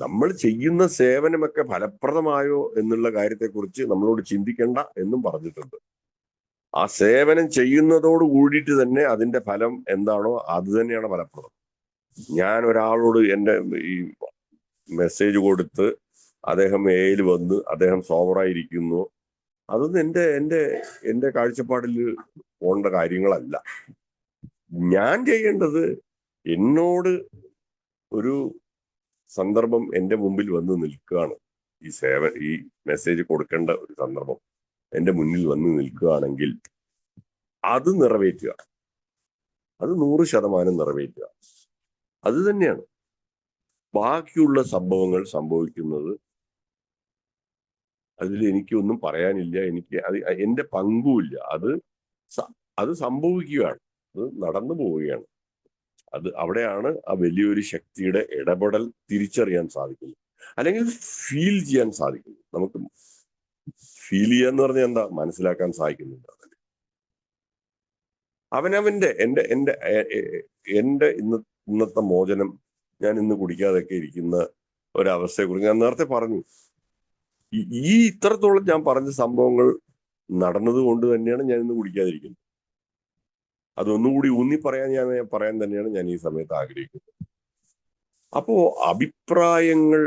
നമ്മൾ ചെയ്യുന്ന സേവനമൊക്കെ ഫലപ്രദമായോ എന്നുള്ള കാര്യത്തെക്കുറിച്ച് നമ്മളോട് ചിന്തിക്കേണ്ട എന്നും പറഞ്ഞിട്ടുണ്ട്. ആ സേവനം ചെയ്യുന്നതോട് കൂടിയിട്ട് തന്നെ അതിന്റെ ഫലം എന്താണോ അത് തന്നെയാണ് ഫലപ്രദം. ഞാൻ ഒരാളോട് എൻ്റെ ഈ മെസ്സേജ് കൊടുത്ത് അദ്ദേഹം മെയിൽ വന്ന് അദ്ദേഹം സോബറായിരിക്കുന്നു, അതൊന്നും എൻ്റെ കാഴ്ചപ്പാടിൽ പോകേണ്ട കാര്യങ്ങളല്ല. ഞാൻ ചെയ്യേണ്ടത്, എന്നോട് ഒരു സന്ദർഭം എൻ്റെ മുമ്പിൽ വന്ന് നിൽക്കുകയാണ്, ഈ മെസ്സേജ് കൊടുക്കേണ്ട ഒരു സന്ദർഭം എൻ്റെ മുന്നിൽ വന്ന് നിൽക്കുകയാണെങ്കിൽ അത് നിറവേറ്റുക, അത് 100% നിറവേറ്റുക. അത് തന്നെയാണ്. ബാക്കിയുള്ള സംഭവങ്ങൾ സംഭവിക്കുന്നത് അതിൽ എനിക്കൊന്നും പറയാനില്ല. എനിക്ക് അത് എന്റെ പങ്കുമില്ല. അത് സംഭവിക്കുകയാണ്, അത് നടന്നു പോവുകയാണ്. അവിടെയാണ് ആ വലിയൊരു ശക്തിയുടെ ഇടപെടൽ തിരിച്ചറിയാൻ സാധിക്കുന്നത്, അല്ലെങ്കിൽ ഫീൽ ചെയ്യാൻ സാധിക്കുന്നത്. നമുക്ക് ഫീൽ ചെയ്യാന്ന് പറഞ്ഞാൽ എന്താ, മനസ്സിലാക്കാൻ സാധിക്കുന്നില്ല. അവനവന്റെ എന്റെ ഇന്നത്തെ മോചനം, ഞാൻ ഇന്ന് കുടിക്കാതൊക്കെ ഇരിക്കുന്ന ഒരവസ്ഥയെക്കുറിച്ച് ഞാൻ നേരത്തെ പറഞ്ഞു. ഈ ഇത്രത്തോളം ഞാൻ പറഞ്ഞ സംഭവങ്ങൾ നടന്നത് കൊണ്ട് തന്നെയാണ് ഞാൻ ഇന്ന് കുടിക്കാതിരിക്കുന്നത്. അതൊന്നുകൂടി ഊന്നി പറയാൻ തന്നെയാണ് ഞാൻ ഈ സമയത്ത് ആഗ്രഹിക്കുന്നത്. അപ്പോ അഭിപ്രായങ്ങൾ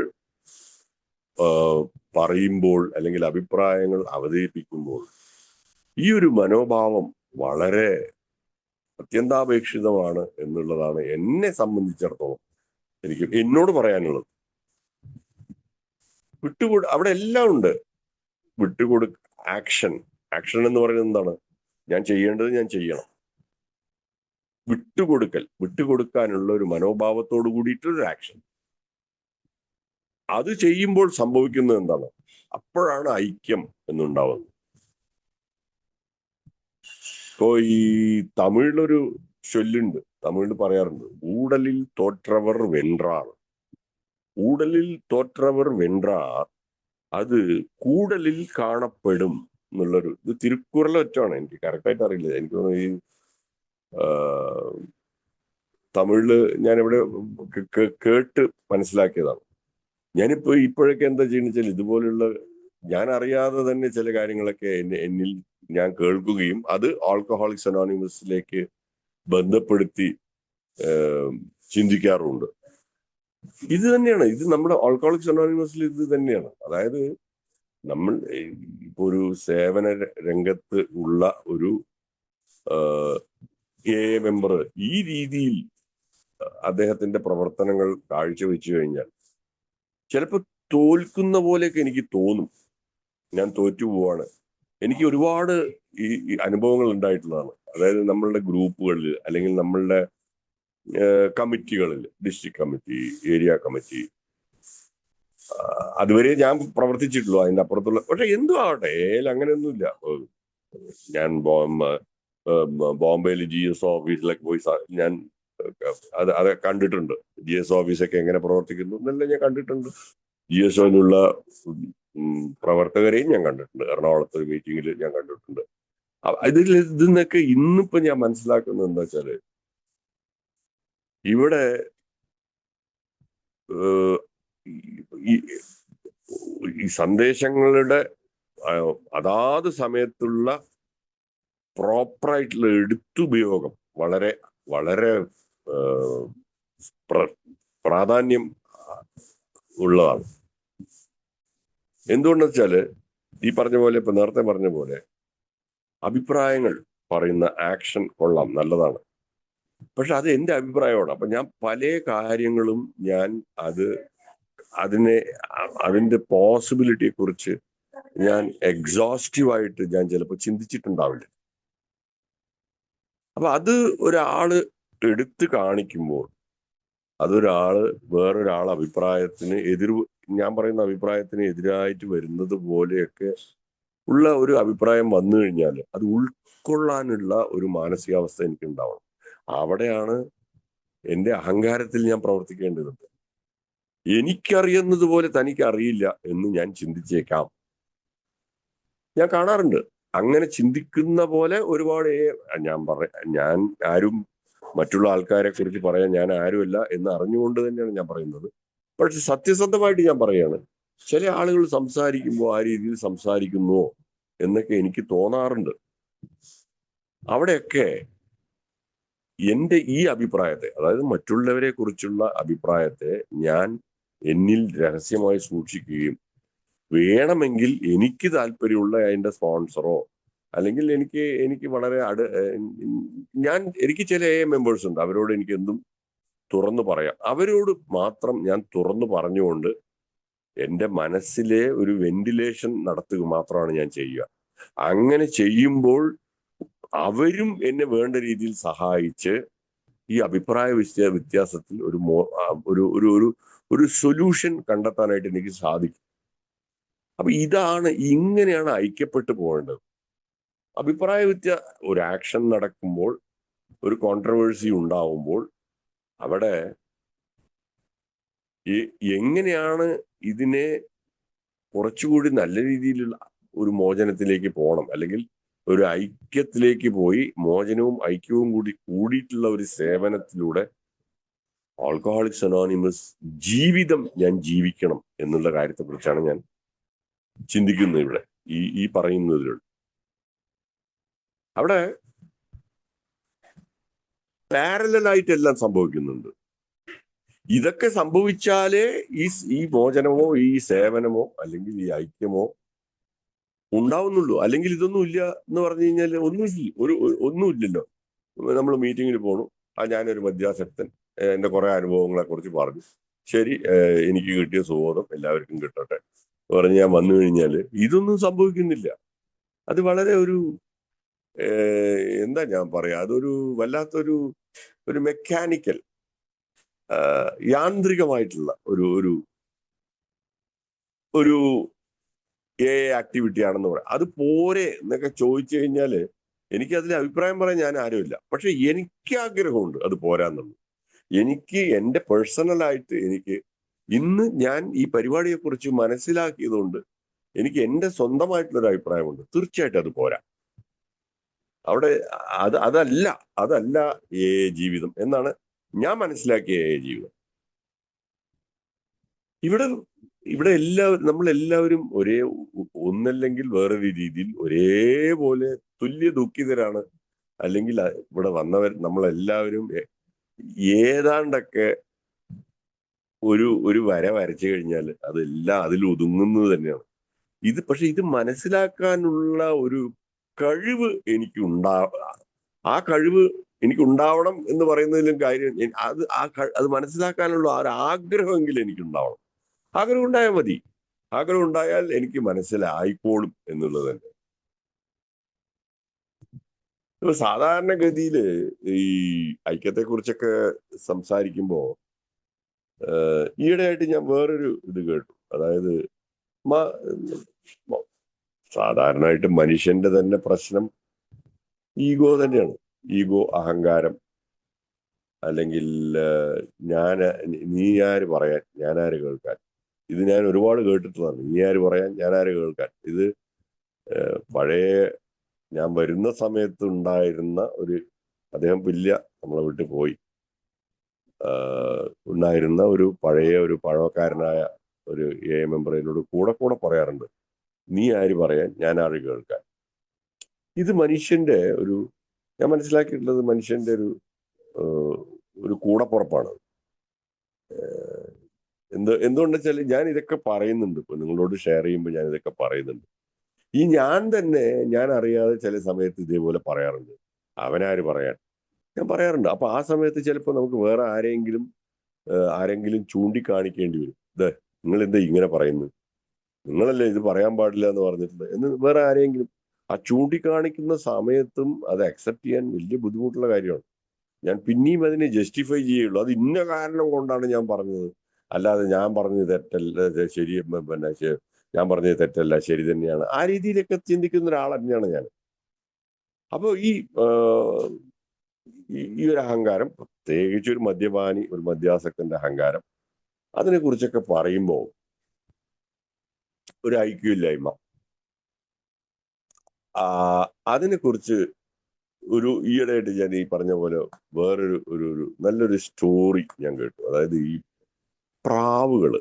പറയുമ്പോൾ, അല്ലെങ്കിൽ അഭിപ്രായങ്ങൾ അവതരിപ്പിക്കുമ്പോൾ ഈ ഒരു മനോഭാവം വളരെ അത്യന്താപേക്ഷിതമാണ് എന്നുള്ളതാണ് എന്നെ സംബന്ധിച്ചിടത്തോളം എനിക്ക് എന്നോട് പറയാനുള്ളത്. അവിടെ എല്ലാം ഉണ്ട്. ആക്ഷൻ എന്ന് പറയുന്നത് എന്താണ്? ഞാൻ ചെയ്യേണ്ടത് ഞാൻ ചെയ്യണം. വിട്ടുകൊടുക്കാനുള്ള ഒരു മനോഭാവത്തോട് കൂടിയിട്ടൊരു ആക്ഷൻ. അത് ചെയ്യുമ്പോൾ സംഭവിക്കുന്നത് എന്താണ്? അപ്പോഴാണ് ഐക്യം എന്നുണ്ടാവുന്നത്. ഇപ്പോ ഈ തമിഴിലൊരു ചൊല്ലുണ്ട്, തമിഴിൽ പറയാറുണ്ട്, ഊടലിൽ തോற்றவர் வென்றார். ഊടലിൽ തോற்றவர் வென்றார், അത് കൂടലിൽ കാണപ്പെടും എന്നുള്ളൊരു, ഇത് തിരുക്കുറൽ ഒറ്റാണ്, എനിക്ക് കറക്റ്റായിട്ട് അറിയില്ല. എനിക്ക് തോന്നുന്നു ഈ തമിഴില് ഞാനിവിടെ കേട്ട് മനസ്സിലാക്കിയതാണ്. ഞാനിപ്പോ ഇപ്പോഴൊക്കെ എന്താ ചെയ്യുന്ന വെച്ചാൽ, ഇതുപോലുള്ള ഞാൻ അറിയാതെ തന്നെ ചില കാര്യങ്ങളൊക്കെ എന്നിൽ ഞാൻ കേൾക്കുകയും അത് ആൽക്കഹോളിക്സ് അനോണിമസിലേക്ക് ബന്ധപ്പെടുത്തി ചിന്തിക്കാറുണ്ട്. ഇത് തന്നെയാണ്, ഇത് നമ്മുടെ ആൽക്കഹോളിക്സ് അനോണിമസിൽ ഇത് തന്നെയാണ്. അതായത് നമ്മൾ ഇപ്പൊ ഒരു സേവന രംഗത്ത് ഉള്ള ഒരു മെമ്പർ ഈ രീതിയിൽ അദ്ദേഹത്തിന്റെ പ്രവർത്തനങ്ങൾ കാഴ്ചവെച്ചു കഴിഞ്ഞാൽ ചിലപ്പോൾ തോൽക്കുന്ന പോലെയൊക്കെ എനിക്ക് തോന്നും. ഞാൻ തോറ്റു പോവാണ്. എനിക്ക് ഒരുപാട് ഈ അനുഭവങ്ങൾ ഉണ്ടായിട്ടുള്ളതാണ്. അതായത് നമ്മളുടെ ഗ്രൂപ്പുകളിൽ, അല്ലെങ്കിൽ നമ്മളുടെ കമ്മിറ്റികളിൽ, ഡിസ്ട്രിക്ട് കമ്മിറ്റി, ഏരിയ കമ്മിറ്റി, അതുവരെ ഞാൻ പ്രവർത്തിച്ചിട്ടുള്ളൂ. അതിന്റെ അപ്പുറത്തുള്ള, പക്ഷെ എന്തും ആവട്ടെ, അങ്ങനെയൊന്നുമില്ല. ഞാൻ ബോംബെയിൽ GS ഓഫീസിലൊക്കെ പോയി ഞാൻ അത് കണ്ടിട്ടുണ്ട്. GS ഓഫീസൊക്കെ എങ്ങനെ പ്രവർത്തിക്കുന്നു എന്നെല്ലാം ഞാൻ കണ്ടിട്ടുണ്ട്. GSOയിലുള്ള പ്രവർത്തകരെയും ഞാൻ കണ്ടിട്ടുണ്ട്. എറണാകുളത്ത് ഒരു മീറ്റിങ്ങിൽ ഞാൻ കണ്ടിട്ടുണ്ട്. ഇതിന്നൊക്കെ ഇന്നിപ്പോ ഞാൻ മനസ്സിലാക്കുന്നത് എന്താ വെച്ചാല്, ഇവിടെ ഈ സന്ദേശങ്ങളുടെ അതാത് സമയത്തുള്ള പ്രോപ്പറായിട്ടുള്ള എടുത്തുപയോഗം വളരെ വളരെ പ്രാധാന്യം ഉള്ളതാണ്. എന്തുകൊണ്ടെന്ന് വെച്ചാല്, ഈ പറഞ്ഞ പോലെ, ഇപ്പൊ നേരത്തെ പറഞ്ഞ പോലെ, അഭിപ്രായങ്ങൾ പറയുന്ന ആക്ഷൻ കൊള്ളാം, നല്ലതാണ്. പക്ഷെ അത് എന്റെ അഭിപ്രായമാണ്. അപ്പൊ ഞാൻ പല കാര്യങ്ങളും ഞാൻ അതിന്റെ പോസിബിലിറ്റിയെ കുറിച്ച് ഞാൻ എക്സോസ്റ്റീവായിട്ട് ഞാൻ ചിലപ്പോൾ ചിന്തിച്ചിട്ടുണ്ടാവില്ല. അപ്പൊ അത് ഒരാള് എടുത്തു കാണിക്കുമ്പോൾ, അതൊരാള് വേറൊരാൾ അഭിപ്രായത്തിന് ഞാൻ പറയുന്ന അഭിപ്രായത്തിന് എതിരായിട്ട് വരുന്നത് പോലെയൊക്കെ ഉള്ള ഒരു അഭിപ്രായം വന്നു കഴിഞ്ഞാൽ അത് ഉൾക്കൊള്ളാനുള്ള ഒരു മാനസികാവസ്ഥ എനിക്ക് ഉണ്ടാവണം. അവിടെയാണ് എന്റെ അഹങ്കാരത്തിൽ ഞാൻ പ്രവർത്തിക്കേണ്ടതുണ്ട്. എനിക്കറിയുന്നത് പോലെ തനിക്ക് അറിയില്ല എന്ന് ഞാൻ ചിന്തിച്ചേക്കാം. ഞാൻ കാണാറുണ്ട് അങ്ങനെ ചിന്തിക്കുന്ന പോലെ ഒരുപാട്. ഞാൻ ആരും മറ്റുള്ള ആൾക്കാരെ കുറിച്ച് പറയാൻ ഞാൻ ആരുമല്ല എന്ന് അറിഞ്ഞുകൊണ്ട് തന്നെയാണ് ഞാൻ പറയുന്നത്. പക്ഷെ സത്യസന്ധമായിട്ട് ഞാൻ പറയാണ്, ചില ആളുകൾ സംസാരിക്കുമ്പോൾ ആ രീതിയിൽ സംസാരിക്കുന്നുവോ എന്നൊക്കെ എനിക്ക് തോന്നാറുണ്ട്. അവിടെയൊക്കെ എന്റെ ഈ അഭിപ്രായത്തെ, അതായത് മറ്റുള്ളവരെ കുറിച്ചുള്ള അഭിപ്രായത്തെ ഞാൻ എന്നിൽ രഹസ്യമായി സൂക്ഷിക്കുകയും, വേണമെങ്കിൽ എനിക്ക് താല്പര്യമുള്ള അതിന്റെ സ്പോൺസറോ, അല്ലെങ്കിൽ എനിക്ക് വളരെ എനിക്ക് ചില മെമ്പേഴ്സ് ഉണ്ട്, അവരോട് എനിക്ക് എന്തും തുറന്നു പറയാം. അവരോട് മാത്രം ഞാൻ തുറന്നു പറഞ്ഞുകൊണ്ട് എൻ്റെ മനസ്സിലെ ഒരു വെന്റിലേഷൻ നടത്തുക മാത്രമാണ് ഞാൻ ചെയ്യുക. അങ്ങനെ ചെയ്യുമ്പോൾ അവരും എന്നെ വേണ്ട രീതിയിൽ സഹായിച്ച് ഈ അഭിപ്രായ വ്യത്യാസത്തിൽ ഒരു ഒരു സൊല്യൂഷൻ കണ്ടെത്താനായിട്ട് എനിക്ക് സാധിക്കും. അപ്പൊ ഇങ്ങനെയാണ് ഐക്യപ്പെട്ടു പോകേണ്ടത്. ഒരു ആക്ഷൻ നടക്കുമ്പോൾ, ഒരു കോൺട്രവേഴ്സി ഉണ്ടാവുമ്പോൾ അവിടെ എങ്ങനെയാണ് ഇതിനെ കുറച്ചുകൂടി നല്ല രീതിയിലുള്ള ഒരു മോചനത്തിലേക്ക് പോകണം, അല്ലെങ്കിൽ ഒരു ഐക്യത്തിലേക്ക് പോയി മോചനവും ഐക്യവും കൂടിയിട്ടുള്ള ഒരു സേവനത്തിലൂടെ ആൽക്കഹോളിക്സ് അനോണിമസ് ജീവിതം ഞാൻ ജീവിക്കണം എന്നുള്ള കാര്യത്തെക്കുറിച്ചാണ് ഞാൻ ചിന്തിക്കുന്നത് ഇവിടെ ഈ പറയുന്നതിലുള്ള. അവിടെ പാരലായിട്ട് എല്ലാം സംഭവിക്കുന്നുണ്ട്. ഇതൊക്കെ സംഭവിച്ചാലേ ഈ മോചനമോ ഈ സേവനമോ അല്ലെങ്കിൽ ഈ ഐക്യമോ ഉണ്ടാവുന്നുള്ളൂ. അല്ലെങ്കിൽ ഇതൊന്നും ഇല്ല എന്ന് പറഞ്ഞു കഴിഞ്ഞാൽ ഒന്നുമില്ലല്ലോ. നമ്മൾ മീറ്റിങ്ങിൽ പോണു, ഞാനൊരു മദ്യാസക്തൻ, എന്റെ കുറെ അനുഭവങ്ങളെ കുറിച്ച് പറഞ്ഞു, ശരി, എനിക്ക് കിട്ടിയ സുബോധം എല്ലാവർക്കും കിട്ടട്ടെ പറഞ്ഞ് ഞാൻ വന്നു കഴിഞ്ഞാൽ ഇതൊന്നും സംഭവിക്കുന്നില്ല. അത് വളരെ എന്താ ഞാൻ പറയാ, അതൊരു വല്ലാത്തൊരു മെക്കാനിക്കൽ, യാന്ത്രികമായിട്ടുള്ള ഒരു ആക്ടിവിറ്റി ആണെന്ന് പറയാം. അത് പോരെ എന്നൊക്കെ ചോദിച്ചു കഴിഞ്ഞാല് എനിക്കതിൽ അഭിപ്രായം പറയാൻ ഞാൻ ആരുമില്ല. പക്ഷെ എനിക്ക് ആഗ്രഹമുണ്ട് അത് പോരാന്നുള്ളത്. എനിക്ക് എന്റെ പേഴ്സണലായിട്ട് ഇന്ന് ഞാൻ ഈ പരിപാടിയെ കുറിച്ച് മനസ്സിലാക്കിയതുകൊണ്ട് എനിക്ക് എന്റെ സ്വന്തമായിട്ടുള്ളൊരു അഭിപ്രായമുണ്ട്. തീർച്ചയായിട്ടും അത് പോരാ. അവിടെ അതല്ല ജീവിതം എന്നാണ് ഞാൻ മനസ്സിലാക്കിയ ജീവിതം. ഇവിടെ നമ്മളെല്ലാവരും ഒന്നല്ലെങ്കിൽ വേറൊരു രീതിയിൽ ഒരേപോലെ തുല്യ ദുഃഖിതരാണ്. അല്ലെങ്കിൽ ഇവിടെ നമ്മളെല്ലാവരും ഏതാണ്ടൊക്കെ ഒരു വര വരച്ചു കഴിഞ്ഞാൽ അതെല്ലാം അതിൽ ഒതുങ്ങുന്നത് തന്നെയാണ്. പക്ഷെ ഇത് മനസ്സിലാക്കാനുള്ള ഒരു കഴിവ് ആ കഴിവ് എനിക്കുണ്ടാവണം എന്ന് പറയുന്നതിലും കാര്യം അത് മനസ്സിലാക്കാനുള്ള ഒരു ആഗ്രഹമെങ്കിലും എനിക്കുണ്ടാവണം. ആഗ്രഹം ഉണ്ടായാൽ മതി. ആഗ്രഹം ഉണ്ടായാൽ എനിക്ക് മനസ്സിലായിക്കോളും എന്നുള്ളത് തന്നെ. ഇപ്പൊ സാധാരണഗതിയിൽ ഈ ഐക്യത്തെക്കുറിച്ചൊക്കെ സംസാരിക്കുമ്പോ ഈയിടെയായിട്ട് ഞാൻ വേറൊരു ഇത് കേട്ടു. അതായത് സാധാരണയായിട്ട് മനുഷ്യന്റെ തന്നെ പ്രശ്നം ഈഗോ തന്നെയാണ്. ഈഗോ, അഹങ്കാരം, അല്ലെങ്കിൽ നീ ആര് പറയാൻ, ഞാനാര് കേൾക്കാൻ. ഇത് ഞാൻ ഒരുപാട് കേട്ടിട്ടുള്ളതാണ്. നീ ആര് പറയാൻ, ഞാനാര് കേൾക്കാൻ. ഇത് പഴയ ഞാൻ വരുന്ന സമയത്ത് ഉണ്ടായിരുന്ന അദ്ദേഹം നമ്മളെ വിട്ടു പോയി, ഉണ്ടായിരുന്ന ഒരു പഴമക്കാരനായ ഒരു മെമ്പർ എന്നോട് കൂടെ പറയാറുണ്ട്, നീ ആര് പറയാൻ, ഞാൻ ആര് കേൾക്കാൻ. ഇത് മനുഷ്യന്റെ ഞാൻ മനസ്സിലാക്കിയിട്ടുള്ളത് മനുഷ്യന്റെ ഒരു കൂടപ്പുറപ്പാണ്. എന്തുകൊണ്ടെന്ന് വെച്ചാൽ ഞാൻ ഇതൊക്കെ പറയുന്നുണ്ട്, ഇപ്പൊ നിങ്ങളോട് ഷെയർ ചെയ്യുമ്പോൾ ഞാൻ ഇതൊക്കെ പറയുന്നുണ്ട്. ഞാൻ അറിയാതെ ചില സമയത്ത് ഇതേപോലെ പറയാറുണ്ട്, അവനാര് പറയാൻ, ഞാൻ പറയാറുണ്ട്. അപ്പൊ ആ സമയത്ത് ചിലപ്പോൾ നമുക്ക് വേറെ ആരെങ്കിലും ചൂണ്ടിക്കാണിക്കേണ്ടി വരും. നിങ്ങൾ എന്താ ഇങ്ങനെ പറയുന്നത്, നിങ്ങളല്ലേ ഇത് പറയാൻ പാടില്ല എന്ന് പറഞ്ഞിട്ടുണ്ട് എന്ന് വേറെ ആരെങ്കിലും. ആ ചൂണ്ടിക്കാണിക്കുന്ന സമയത്തും അത് അക്സെപ്റ്റ് ചെയ്യാൻ വലിയ ബുദ്ധിമുട്ടുള്ള കാര്യമാണ്. ഞാൻ പിന്നെയും അതിനെ ജസ്റ്റിഫൈ ചെയ്യുള്ളൂ. അത് ഇന്ന കാരണം കൊണ്ടാണ് ഞാൻ പറഞ്ഞത്, അല്ലാതെ ഞാൻ പറഞ്ഞത് തെറ്റല്ല, ഞാൻ പറഞ്ഞത് തെറ്റല്ല, ശരി തന്നെയാണ്, ആ രീതിയിലൊക്കെ ചിന്തിക്കുന്ന ഒരാൾ തന്നെയാണ് ഞാൻ. അപ്പൊ ഈ ഒരു അഹങ്കാരം, പ്രത്യേകിച്ച് ഒരു മദ്യപാനി, ഒരു മദ്യാസക്തന്റെ അഹങ്കാരം, അതിനെ കുറിച്ചൊക്കെ പറയുമ്പോൾ ഒരു ഐക്യമില്ലായ്മ, അതിനെക്കുറിച്ച് ഈയിടെയായിട്ട് ഞാൻ ഈ പറഞ്ഞ പോലെ വേറൊരു നല്ലൊരു സ്റ്റോറി ഞാൻ കേട്ടു. അതായത് ഈ പ്രാവുകള്,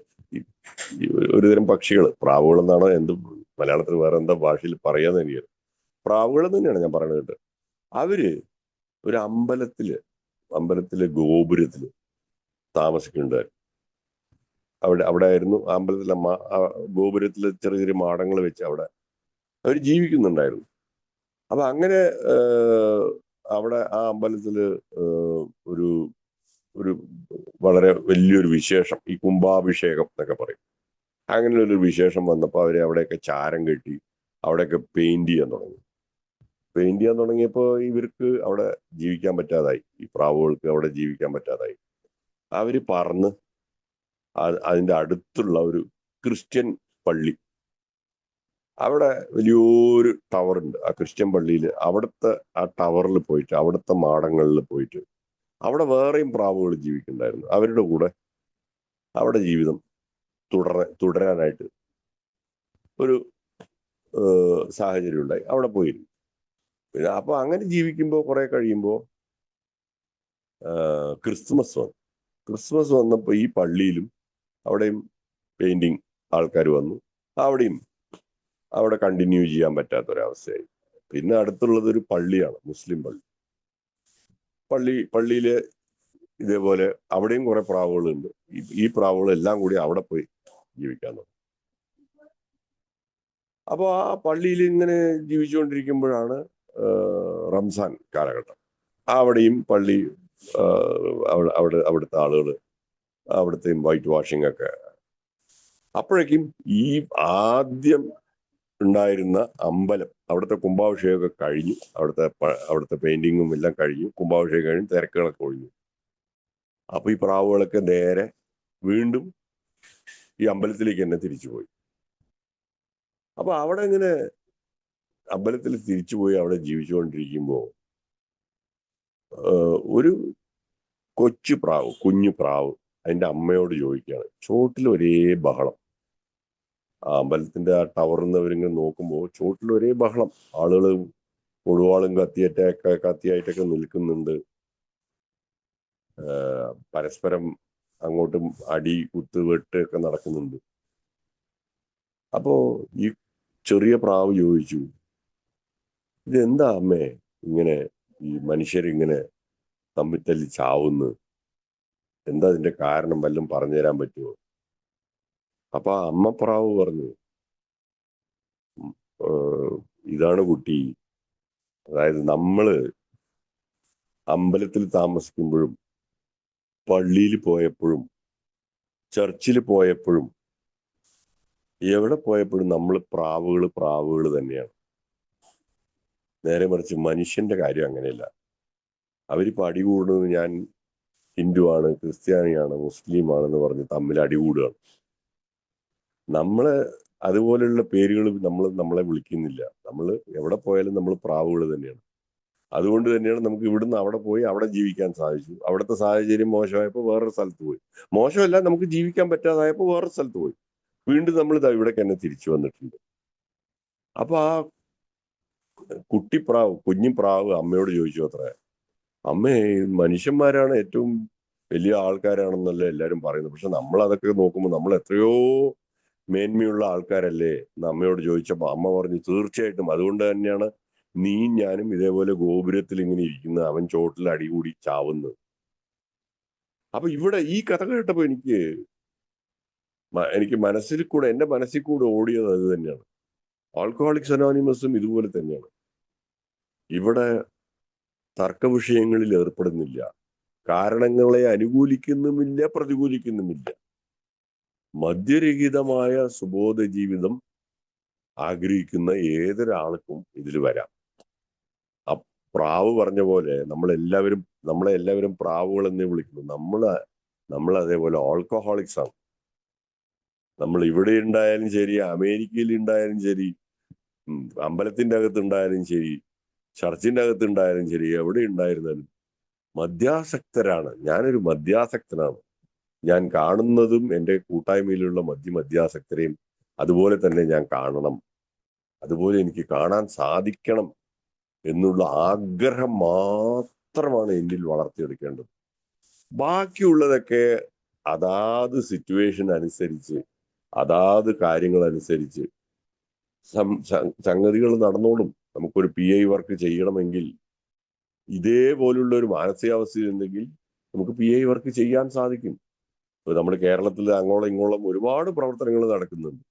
ഒരുതരം പക്ഷികൾ, പ്രാവുകൾ എന്നാണ് മലയാളത്തിൽ വേറെ എന്താ ഭാഷയിൽ പറയാന്ന് എനിക്കറിയാം. പ്രാവുകൾ തന്നെയാണ് ഞാൻ പറയുന്നത് കേട്ട്. അവര് ഒരു അമ്പലത്തിലെ ഗോപുരത്തില് താമസിക്കുന്നുണ്ടായിരുന്നു. അവിടെ ആയിരുന്നു അമ്പലത്തിലെ ഗോപുരത്തിലെ ചെറിയ ചെറിയ മാടങ്ങൾ വെച്ച് അവിടെ അവർ ജീവിക്കുന്നുണ്ടായിരുന്നു. അപ്പൊ അങ്ങനെ അവിടെ ആ അമ്പലത്തില് ഒരു വളരെ വലിയൊരു വിശേഷം, ഈ കുംഭാഭിഷേകം എന്നൊക്കെ പറയും, അങ്ങനെയുള്ളൊരു വിശേഷം വന്നപ്പോൾ അവരെ അവിടെയൊക്കെ ചാരം കെട്ടി അവിടെയൊക്കെ പെയിന്റ് ചെയ്യാൻ തുടങ്ങിയപ്പോൾ ഇവർക്ക് അവിടെ ജീവിക്കാൻ പറ്റാതായി, ഈ പ്രാവുകൾക്ക് അവിടെ ജീവിക്കാൻ പറ്റാതായി. അവര് അതിന്റെ അടുത്തുള്ള ഒരു ക്രിസ്ത്യൻ പള്ളി, അവിടെ വലിയൊരു ടവറുണ്ട് ആ ക്രിസ്ത്യൻ പള്ളിയിൽ. അവിടുത്തെ ആ ടവറിൽ പോയിട്ട്, അവിടുത്തെ മാടങ്ങളിൽ പോയിട്ട്, അവിടെ വേറെയും പ്രാവുകൾ ജീവിക്കുന്നുണ്ടായിരുന്നു. അവരുടെ കൂടെ അവിടെ ജീവിതം തുടരാനായിട്ട് ഒരു സാഹചര്യം ഉണ്ടായി. അവിടെ പോയിരുന്നു. പിന്നെ അപ്പൊ അങ്ങനെ ജീവിക്കുമ്പോൾ കുറെ കഴിയുമ്പോൾ ക്രിസ്മസ് വന്നപ്പോൾ ഈ പള്ളിയിലും അവിടെയും പെയിന്റിങ് ആൾക്കാർ വന്നു. അവിടെ കണ്ടിന്യൂ ചെയ്യാൻ പറ്റാത്തൊരവസ്ഥയായി. പിന്നെ അടുത്തുള്ളത് ഒരു പള്ളിയാണ്, മുസ്ലിം പള്ളിയില് ഇതേപോലെ അവിടെയും കുറെ പ്രാവുകളുണ്ട്. ഈ പ്രാവുകളെല്ലാം കൂടി അവിടെ പോയി ജീവിക്കാൻ തുടങ്ങി. അപ്പോൾ ആ പള്ളിയിൽ ഇങ്ങനെ ജീവിച്ചുകൊണ്ടിരിക്കുമ്പോഴാണ് റംസാൻ കാലഘട്ടം. അവിടെയും പള്ളി അവിടുത്തെ ആളുകൾ അവിടുത്തെ വൈറ്റ് വാഷിംഗ് ഒക്കെ. അപ്പോഴേക്കും ഈ ആദ്യം ഉണ്ടായിരുന്ന അമ്പലം, അവിടുത്തെ കുംഭാഭിഷേകമൊക്കെ കഴിഞ്ഞു, അവിടുത്തെ പെയിന്റിങ്ങും എല്ലാം കഴിഞ്ഞു, കുംഭാഭിഷേകം കഴിഞ്ഞു, തിരക്കുകളൊക്കെ ഒഴിഞ്ഞു. അപ്പൊ ഈ പ്രാവുകളൊക്കെ നേരെ വീണ്ടും ഈ അമ്പലത്തിലേക്ക് തന്നെ തിരിച്ചുപോയി. അപ്പൊ അവിടെ ഇങ്ങനെ അമ്പലത്തിൽ തിരിച്ചുപോയി അവിടെ ജീവിച്ചുകൊണ്ടിരിക്കുമ്പോ ഒരു കുഞ്ഞു പ്രാവ് അതിന്റെ അമ്മയോട് ചോദിക്കുകയാണ്. ചോട്ടിൽ ഒരേ ബഹളം. ആ അമ്പലത്തിന്റെ ആ ടവറിൽ നിന്ന് അവരിങ്ങനെ നോക്കുമ്പോൾ ചോട്ടിൽ ഒരേ ബഹളം. ആളുകൾ കൊടുവാളും കത്തിയായിട്ടൊക്കെ നിൽക്കുന്നുണ്ട്. പരസ്പരം അങ്ങോട്ടും അടി കുത്ത് വെട്ട് ഒക്കെ നടക്കുന്നുണ്ട്. അപ്പോ ഈ ചെറിയ പ്രാവ് ചോദിച്ചു, ഇതെന്താ അമ്മേ ഇങ്ങനെ ഈ മനുഷ്യരിങ്ങനെ തമ്മിത്തല്ലി ചാവുന്നു? എന്താ അതിന്റെ കാരണം? വല്ലതും പറഞ്ഞു തരാൻ പറ്റുമോ? അപ്പൊ അമ്മ പ്രാവ് പറഞ്ഞു, ഇതാണ് കുട്ടി, അതായത് നമ്മള് അമ്പലത്തിൽ താമസിക്കുമ്പോഴും പള്ളിയിൽ പോയപ്പോഴും ചർച്ചിൽ പോയപ്പോഴും എവിടെ പോയപ്പോഴും നമ്മൾ പ്രാവുകൾ തന്നെയാണ്. നേരെ മറിച്ച് മനുഷ്യന്റെ കാര്യം അങ്ങനെയല്ല. അവരിപ്പോ അടികൂടുന്നത് ഞാൻ ഹിന്ദുവാണ്, ക്രിസ്ത്യാനിയാണ്, മുസ്ലിമാണെന്ന് പറഞ്ഞ് തമ്മിൽ അടികൂടുകയാണ്. നമ്മള് അതുപോലെയുള്ള പേരുകൾ നമ്മളെ വിളിക്കുന്നില്ല. നമ്മൾ എവിടെ പോയാലും നമ്മൾ പ്രാവുകൾ തന്നെയാണ്. അതുകൊണ്ട് തന്നെയാണ് നമുക്ക് ഇവിടുന്ന് അവിടെ പോയി അവിടെ ജീവിക്കാൻ സാധിച്ചു. അവിടുത്തെ സാഹചര്യം മോശമായപ്പോൾ വേറൊരു സ്ഥലത്ത് പോയി. മോശമല്ല, നമുക്ക് ജീവിക്കാൻ പറ്റാതായപ്പോൾ വേറൊരു സ്ഥലത്ത് പോയി. വീണ്ടും നമ്മൾ ഇവിടേക്ക് തന്നെ തിരിച്ചു വന്നിട്ടുണ്ട്. അപ്പൊ ആ കുഞ്ഞു പ്രാവ് അമ്മയോട് ചോദിച്ചു അത്രേ, അമ്മേ മനുഷ്യന്മാരാണ് ഏറ്റവും വലിയ ആൾക്കാരാണെന്നല്ല എല്ലാരും പറയുന്നത്, പക്ഷെ നമ്മൾ അതൊക്കെ നോക്കുമ്പോൾ നമ്മൾ എത്രയോ മേന്മയുള്ള ആൾക്കാരല്ലേ? അമ്മയോട് ചോദിച്ചപ്പോ അമ്മ പറഞ്ഞു, തീർച്ചയായിട്ടും അതുകൊണ്ട് തന്നെയാണ് നീ ഞാനും ഇതേപോലെ ഗോപുരത്തിൽ ഇങ്ങനെ ഇരിക്കുന്നത്, അവൻ ചോട്ടിൽ അടികൂടി ചാവുന്നത്. അപ്പൊ ഇവിടെ ഈ കഥ കേട്ടപ്പോ എനിക്ക് എന്റെ മനസ്സിൽ കൂടെ ഓടിയത് അത് തന്നെയാണ്. ആൽക്കഹോളിക്സ് അനോണിമസും ഇതുപോലെ തന്നെയാണ്. ഇവിടെ തർക്ക വിഷയങ്ങളിൽ ഏർപ്പെടുന്നില്ല, കാരണങ്ങളെ അനുകൂലിക്കുന്നുമില്ല, പ്രതികൂലിക്കുന്നുമില്ല. മദ്യരഹിതമായ സുബോധ ജീവിതം ആഗ്രഹിക്കുന്ന ഏതൊരാൾക്കും ഇതിൽ വരാം. ആ പ്രാവ് പറഞ്ഞ പോലെ നമ്മളെ എല്ലാവരും പ്രാവുകൾ എന്നേ വിളിക്കുന്നു. നമ്മൾ അതേപോലെ ആൽക്കഹോളിക്സ് ആണ്. നമ്മൾ ഇവിടെ ഉണ്ടായാലും ശരി, അമേരിക്കയിൽ ഉണ്ടായാലും ശരി, അമ്പലത്തിന്റെ അകത്തുണ്ടായാലും ശരി, ചർച്ചിന്റെ അകത്തുണ്ടായാലും ശരി, എവിടെ ഉണ്ടായിരുന്നാലും മദ്യാസക്തരാണ്. ഞാനൊരു മദ്യാസക്തനാണ്. ഞാൻ കാണുന്നതും എൻ്റെ കൂട്ടായ്മയിലുള്ള മദ്യാസക്തരെയും അതുപോലെ തന്നെ ഞാൻ കാണണം, അതുപോലെ എനിക്ക് കാണാൻ സാധിക്കണം എന്നുള്ള ആഗ്രഹം മാത്രമാണ് എന്നിൽ വളർത്തിയെടുക്കേണ്ടത്. ബാക്കിയുള്ളതൊക്കെ അതാത് സിറ്റുവേഷൻ അനുസരിച്ച്, അതാത് കാര്യങ്ങൾ അനുസരിച്ച് സംഗതികൾ നടന്നോളും. നമുക്കൊരു PI വർക്ക് ചെയ്യണമെങ്കിൽ ഇതേപോലുള്ള ഒരു മാനസികാവസ്ഥയുണ്ടെങ്കിൽ നമുക്ക് PI വർക്ക് ചെയ്യാൻ സാധിക്കും. ഇപ്പൊ നമ്മുടെ കേരളത്തിൽ അങ്ങോളം ഇങ്ങോളം ഒരുപാട് പ്രവർത്തനങ്ങൾ നടക്കുന്നുണ്ട്.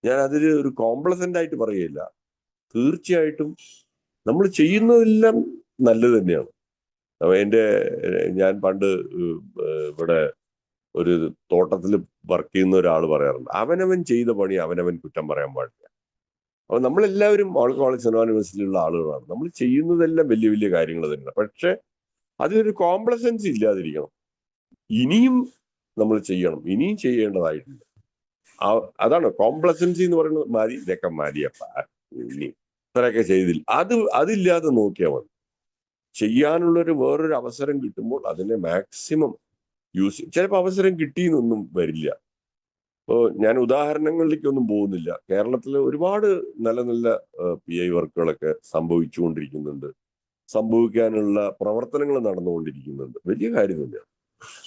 ഞാൻ അതിൽ ഒരു കോംപ്ലസന്റ് ആയിട്ട് പറയുകയില്ല. തീർച്ചയായിട്ടും നമ്മൾ ചെയ്യുന്നതെല്ലാം നല്ലത് തന്നെയാണ്. ഞാൻ പണ്ട് ഇവിടെ ഒരു തോട്ടത്തിൽ വർക്ക് ചെയ്യുന്ന ഒരാൾ പറയാറുണ്ട്, അവനവൻ ചെയ്ത പണി അവനവൻ കുറ്റം പറയാൻ പാടില്ല. അപ്പൊ നമ്മളെല്ലാവരും ആൾക്കഹോളിക്സ് അനോണിമസിലുള്ള ആളുകളാണ്. നമ്മൾ ചെയ്യുന്നതെല്ലാം വലിയ വലിയ കാര്യങ്ങൾ തന്നെയാണ്. പക്ഷെ അതിനൊരു കോംപ്ലസൻസ് ഇല്ലാതിരിക്കണം. ഇനിയും നമ്മൾ ചെയ്യണം, ഇനിയും ചെയ്യേണ്ടതായിട്ടുണ്ട്. അതാണ് കോംപ്ലസൻസി എന്ന് പറയുന്നത്. മതി, ഇതൊക്കെ മതിയപ്പ, ഇനി ഇത്രയൊക്കെ ചെയ്തില്ല, അതില്ലാതെ നോക്കിയാൽ മതി. ചെയ്യാനുള്ളൊരു വേറൊരു അവസരം കിട്ടുമ്പോൾ അതിനെ മാക്സിമം യൂസ് ചെയ്യും. ചിലപ്പോൾ അവസരം കിട്ടിയെന്നൊന്നും വരില്ല. ഇപ്പോൾ ഞാൻ ഉദാഹരണങ്ങളിലേക്കൊന്നും പോകുന്നില്ല. കേരളത്തിൽ ഒരുപാട് നല്ല നല്ല PI വർക്കുകളൊക്കെ സംഭവിച്ചുകൊണ്ടിരിക്കുന്നുണ്ട്, സംഭവിക്കാനുള്ള പ്രവർത്തനങ്ങൾ നടന്നുകൊണ്ടിരിക്കുന്നുണ്ട്. വലിയ കാര്യം തന്നെയാണ്.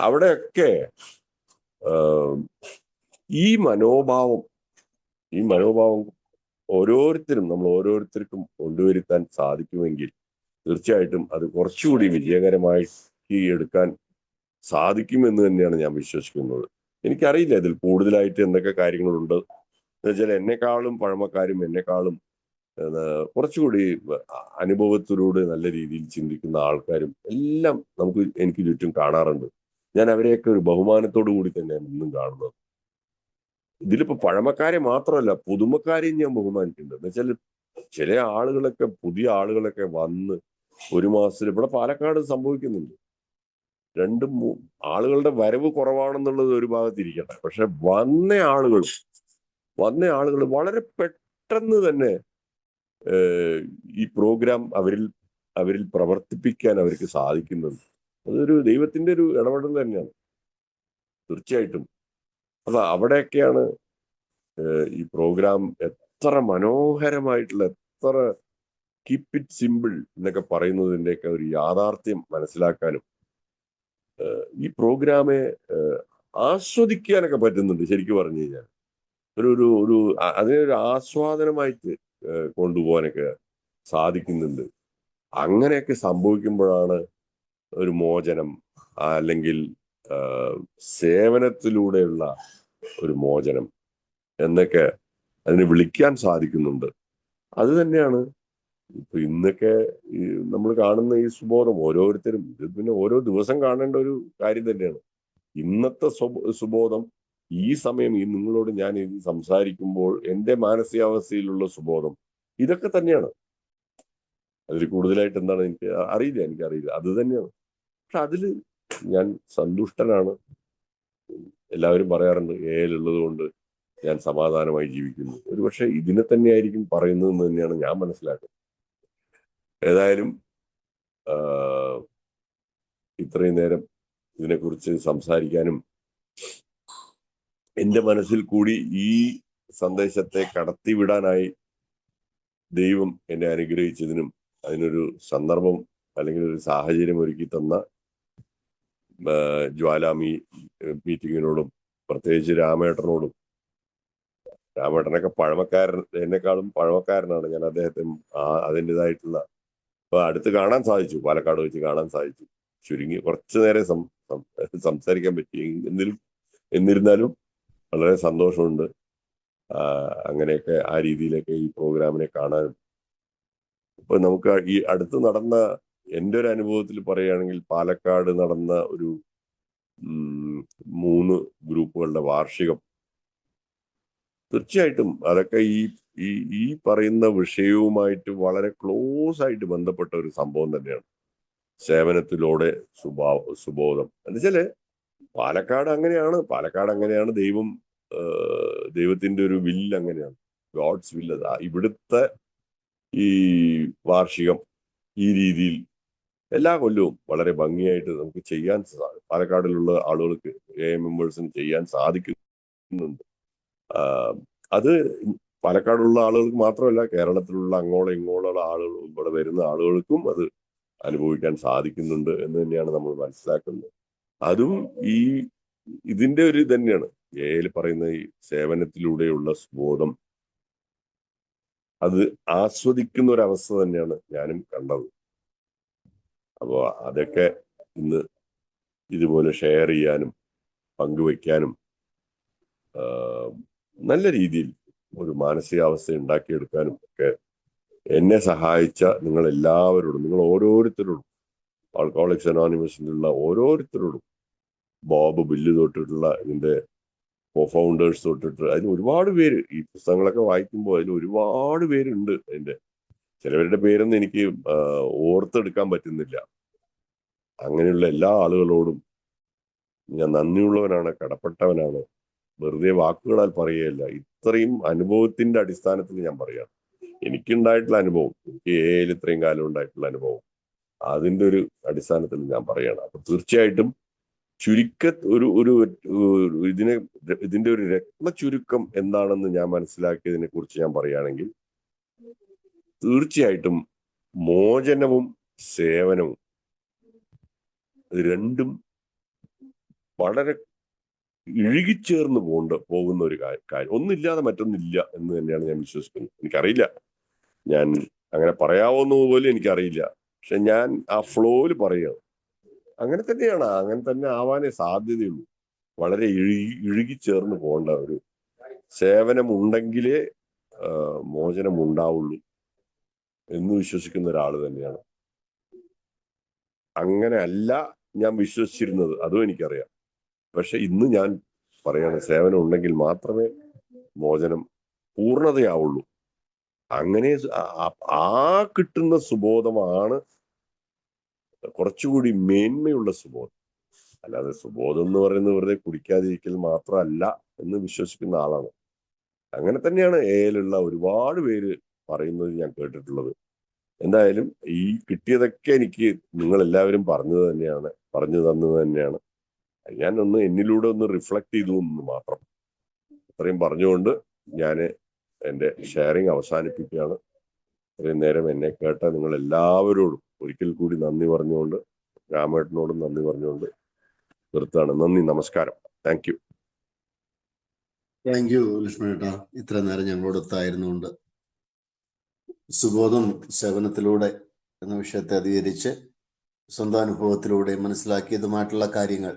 അവിടെയൊക്കെ ഈ മനോഭാവം നമ്മൾ ഓരോരുത്തർക്കും കൊണ്ടുവരുത്താൻ സാധിക്കുമെങ്കിൽ തീർച്ചയായിട്ടും അത് കുറച്ചുകൂടി വിജയകരമായി എടുക്കാൻ സാധിക്കുമെന്ന് തന്നെയാണ് ഞാൻ വിശ്വസിക്കുന്നത്. എനിക്കറിയില്ല ഇതിൽ കൂടുതലായിട്ട് എന്തൊക്കെ കാര്യങ്ങളുണ്ട് എന്ന് വെച്ചാൽ, എന്നെക്കാളും പഴമക്കാരും എന്നെക്കാളും കുറച്ചുകൂടി അനുഭവത്തിലൂടെ നല്ല രീതിയിൽ ചിന്തിക്കുന്ന ആൾക്കാരും എല്ലാം എനിക്ക് ചുറ്റും കാണാറുണ്ട്. ഞാൻ അവരെയൊക്കെ ഒരു ബഹുമാനത്തോടു കൂടി തന്നെയാണ് ഇന്നും കാണുന്നത്. ഇതിലിപ്പോ പഴമക്കാരെ മാത്രമല്ല, പുതുമക്കാരെയും ഞാൻ ബഹുമാനിക്കുന്നുണ്ട്. എന്ന് വെച്ചാൽ ചില ആളുകളൊക്കെ, പുതിയ ആളുകളൊക്കെ വന്ന് ഒരു മാസത്തിൽ ഇവിടെ പാലക്കാട് സംഭവിക്കുന്നുണ്ട്. ആളുകളുടെ വരവ് കുറവാണെന്നുള്ളത് ഒരു ഭാഗത്തിരിക്കട്ടെ, പക്ഷെ വന്ന ആളുകൾ വളരെ പെട്ടെന്ന് തന്നെ ഈ പ്രോഗ്രാം അവരിൽ പ്രവർത്തിപ്പിക്കാൻ അവർക്ക് സാധിക്കുന്നുണ്ട്. അതൊരു ദൈവത്തിന്റെ ഒരു ഇടപെടൽ തന്നെയാണ് തീർച്ചയായിട്ടും. അപ്പൊ അവിടെയൊക്കെയാണ് ഈ പ്രോഗ്രാം എത്ര മനോഹരമായിട്ടുള്ള, എത്ര കീപ് ഇറ്റ് സിമ്പിൾ എന്നൊക്കെ പറയുന്നതിൻ്റെയൊക്കെ ഒരു യാഥാർത്ഥ്യം മനസ്സിലാക്കാനും ഈ പ്രോഗ്രാമെ ആസ്വദിക്കാനൊക്കെ പറ്റുന്നുണ്ട്. ശരിക്കും പറഞ്ഞു കഴിഞ്ഞാൽ ഒരു അതിനൊരു ആസ്വാദനമായിട്ട് കൊണ്ടുപോകാനൊക്കെ സാധിക്കുന്നുണ്ട്. അങ്ങനെയൊക്കെ സംഭവിക്കുമ്പോഴാണ് ഒരു മോചനം, അല്ലെങ്കിൽ സേവനത്തിലൂടെയുള്ള ഒരു മോചനം എന്നൊക്കെ അതിനെ വിളിക്കാൻ സാധിക്കുന്നുണ്ട്. അത് തന്നെയാണ് ഇപ്പൊ ഇന്നൊക്കെ നമ്മൾ കാണുന്ന ഈ സുബോധം. ഓരോരുത്തരും ഇത് പിന്നെ ഓരോ ദിവസം കാണേണ്ട ഒരു കാര്യം തന്നെയാണ്. ഇന്നത്തെ സുബോധം, ഈ സമയം, ഈ നിങ്ങളോട് ഞാൻ ഇത് സംസാരിക്കുമ്പോൾ എൻ്റെ മാനസികാവസ്ഥയിലുള്ള സുബോധം ഇതൊക്കെ തന്നെയാണ്. അതിൽ കൂടുതലായിട്ട് എന്താണ് എനിക്കറിയില്ല. അത് തന്നെയാണ്. പക്ഷെ അതില് ഞാൻ സന്തുഷ്ടനാണ്. എല്ലാവരും പറയാറുണ്ട് ഉള്ളത് കൊണ്ട് ഞാൻ സമാധാനമായി ജീവിക്കുന്നു. ഒരുപക്ഷെ ഇതിനെ തന്നെയായിരിക്കും പറയുന്നതെന്ന് തന്നെയാണ് ഞാൻ മനസ്സിലാക്കുന്നത്. ഏതായാലും ഇത്രയും നേരം ഇതിനെക്കുറിച്ച് സംസാരിക്കാനും എൻ്റെ മനസ്സിൽ കൂടി ഈ സന്ദേശത്തെ കടത്തിവിടാനായി ദൈവം എന്നെ അനുഗ്രഹിച്ചതിനും അതിനൊരു സന്ദർഭം അല്ലെങ്കിൽ ഒരു സാഹചര്യം ഒരുക്കി തന്ന ജ്വാല മീറ്റിങ്ങിനോടും പ്രത്യേകിച്ച് രാമേട്ടനോടും. രാമേട്ടനൊക്കെ എന്നെക്കാളും പഴമക്കാരനാണ്. ഞാൻ അദ്ദേഹത്തെ അതിൻ്റെതായിട്ടുള്ള ഇപ്പൊ അടുത്ത് കാണാൻ സാധിച്ചു, പാലക്കാട് വെച്ച് കാണാൻ സാധിച്ചു. ചുരുങ്ങി കുറച്ചു നേരം സംസാരിക്കാൻ പറ്റി. എന്നിരുന്നാലും വളരെ സന്തോഷമുണ്ട്. അങ്ങനെയൊക്കെ ആ രീതിയിലൊക്കെ ഈ പ്രോഗ്രാമിനെ കാണാനും. ഇപ്പൊ നമുക്ക് ഈ അടുത്ത് നടന്ന എൻ്റെ ഒരു അനുഭവത്തിൽ പറയുകയാണെങ്കിൽ, പാലക്കാട് നടന്ന ഒരു 3 ഗ്രൂപ്പുകളുടെ വാർഷികം, തീർച്ചയായിട്ടും അതൊക്കെ ഈ പറയുന്ന വിഷയവുമായിട്ട് വളരെ ക്ലോസ് ആയിട്ട് ബന്ധപ്പെട്ട ഒരു സംഭവം തന്നെയാണ്. സേവനത്തിലൂടെ സുബോധം എന്നുവെച്ചാല് പാലക്കാട് അങ്ങനെയാണ്. ദൈവത്തിന്റെ ഒരു വില്ല് അങ്ങനെയാണ്, ഗോഡ്സ് വില്ല്. ഇവിടുത്തെ ഈ വാർഷികം ഈ രീതിയിൽ എല്ലാ കൊല്ലവും വളരെ ഭംഗിയായിട്ട് നമുക്ക് ചെയ്യാൻ പാലക്കാടിലുള്ള ആളുകൾക്ക്, മെമ്പേഴ്സിന് ചെയ്യാൻ സാധിക്കുന്നുണ്ട്. അത് പാലക്കാടുള്ള ആളുകൾക്ക് മാത്രമല്ല, കേരളത്തിലുള്ള അങ്ങോളം ഇങ്ങോളം ആളുകൾ, ഇവിടെ വരുന്ന ആളുകൾക്കും അത് അനുഭവിക്കാൻ സാധിക്കുന്നുണ്ട് എന്ന് തന്നെയാണ് നമ്മൾ മനസ്സിലാക്കുന്നത്. അതും ഇതിന്റെ ഒരു തന്നെയാണ് പറയുന്ന ഈ സേവനത്തിലൂടെയുള്ള ബോധം. അത് ആസ്വദിക്കുന്ന ഒരവസ്ഥ തന്നെയാണ് ഞാനും കണ്ടത്. അപ്പോൾ അതൊക്കെ ഇന്ന് ഇതുപോലെ ഷെയർ ചെയ്യാനും പങ്കുവയ്ക്കാനും നല്ല രീതിയിൽ ഒരു മാനസികാവസ്ഥ ഉണ്ടാക്കിയെടുക്കാനും ഒക്കെ എന്നെ സഹായിച്ച നിങ്ങൾ ഓരോരുത്തരോടും, ആൽക്കഹോളിക്സ് അനോണിമസിലുള്ള ഓരോരുത്തരോടും, ബോബ് ബില്ല് തൊട്ടിട്ടുള്ള ഇതിന്റെ കോഫൗണ്ടേഴ്സ് തൊട്ടിട്ട്, അതിന് ഒരുപാട് പേര്, ഈ പുസ്തകങ്ങളൊക്കെ വായിക്കുമ്പോൾ അതിൽ ഒരുപാട് പേരുണ്ട്. അതിന്റെ ചിലവരുടെ പേരൊന്നും എനിക്ക് ഓർത്തെടുക്കാൻ പറ്റുന്നില്ല. അങ്ങനെയുള്ള എല്ലാ ആളുകളോടും ഞാൻ നന്ദിയുള്ളവനാണ്, കടപ്പെട്ടവനാണ്. വെറുതെ വാക്കുകളാൽ പറയുകയല്ല, ഇത്രയും അനുഭവത്തിന്റെ അടിസ്ഥാനത്തിൽ ഞാൻ പറയാം. എനിക്കുണ്ടായിട്ടുള്ള അനുഭവം, എനിക്ക് ഏയിൽ ഇത്രയും കാലം ഉണ്ടായിട്ടുള്ള അനുഭവം, അതിന്റെ ഒരു അടിസ്ഥാനത്തിൽ ഞാൻ പറയാണ്. അപ്പൊ തീർച്ചയായിട്ടും ഒരു ഒരു ഇതിന്റെ ഒരു രത്ന ചുരുക്കം എന്താണെന്ന് ഞാൻ മനസ്സിലാക്കിയതിനെ കുറിച്ച് ഞാൻ പറയുകയാണെങ്കിൽ, തീർച്ചയായിട്ടും മോചനവും സേവനവും ഇത് രണ്ടും വളരെ ഇഴുകിച്ചേർന്ന് പോകുന്ന ഒരു കാര്യം. ഒന്നില്ലാതെ മറ്റൊന്നില്ല എന്ന് തന്നെയാണ് ഞാൻ വിശ്വസിക്കുന്നത്. എനിക്കറിയില്ല, ഞാൻ അങ്ങനെ പറയാവുന്നത് പോലും എനിക്കറിയില്ല. പക്ഷെ ഞാൻ ആ ഫ്ലോയിൽ പറയുകയാണ്. അങ്ങനെ തന്നെയാണ്, അങ്ങനെ തന്നെ ആവാനേ സാധ്യതയുള്ളൂ. വളരെ ഇഴുകിച്ചേർന്ന് പോകേണ്ട ഒരു സേവനം ഉണ്ടെങ്കിലേ മോചനം ഉണ്ടാവുള്ളൂ എന്ന് വിശ്വസിക്കുന്ന ഒരാൾ തന്നെയാണ്. അങ്ങനെ അല്ല ഞാൻ വിശ്വസിച്ചിരുന്നത്, അതും എനിക്കറിയാം. പക്ഷെ ഇന്ന് ഞാൻ പറയാണ്, സേവനം ഉണ്ടെങ്കിൽ മാത്രമേ മോചനം പൂർണ്ണതയാവുള്ളൂ. അങ്ങനെ ആ കിട്ടുന്ന സുബോധമാണ് കുറച്ചുകൂടി മേന്മയുള്ള സുബോധം. അല്ലാതെ സുബോധം എന്ന് പറയുന്നത് വെറുതെ കുടിക്കാതിരിക്കൽ മാത്രമല്ല എന്ന് വിശ്വസിക്കുന്ന ആളാണ്. അങ്ങനെ തന്നെയാണ് എയിലുള്ള ഒരുപാട് പേര് പറയുന്നത് ഞാൻ കേട്ടിട്ടുള്ളത്. എന്തായാലും ഈ കിട്ടിയതൊക്കെ എനിക്ക് നിങ്ങൾ എല്ലാവരും പറഞ്ഞു തന്നത് തന്നെയാണ്. ഞാൻ എന്നിലൂടെ ഒന്ന് റിഫ്ലക്ട് ചെയ്തു എന്ന് മാത്രം. ഇത്രയും പറഞ്ഞുകൊണ്ട് ഞാൻ എൻ്റെ ഷെയറിങ് അവസാനിപ്പിക്കുകയാണ്. ഇത്രയും നേരം എന്നെ കേട്ട നിങ്ങൾ എല്ലാവരോടും ഒരിക്കൽ കൂടി നന്ദി പറഞ്ഞുകൊണ്ട്, രാമേട്ടനോടും നന്ദി പറഞ്ഞുകൊണ്ട് നിർത്താണ്. നന്ദി, നമസ്കാരം. Thank you.
താങ്ക് യു ലക്ഷ്മണേട്ടാ, ഇത്ര നേരം ഞങ്ങളോട് ഒത്തായിരുന്നുകൊണ്ട് സുബോധം സേവനത്തിലൂടെ എന്ന വിഷയത്തെ അധികരിച്ച് സ്വന്തം അനുഭവത്തിലൂടെ മനസ്സിലാക്കിയതുമായിട്ടുള്ള കാര്യങ്ങൾ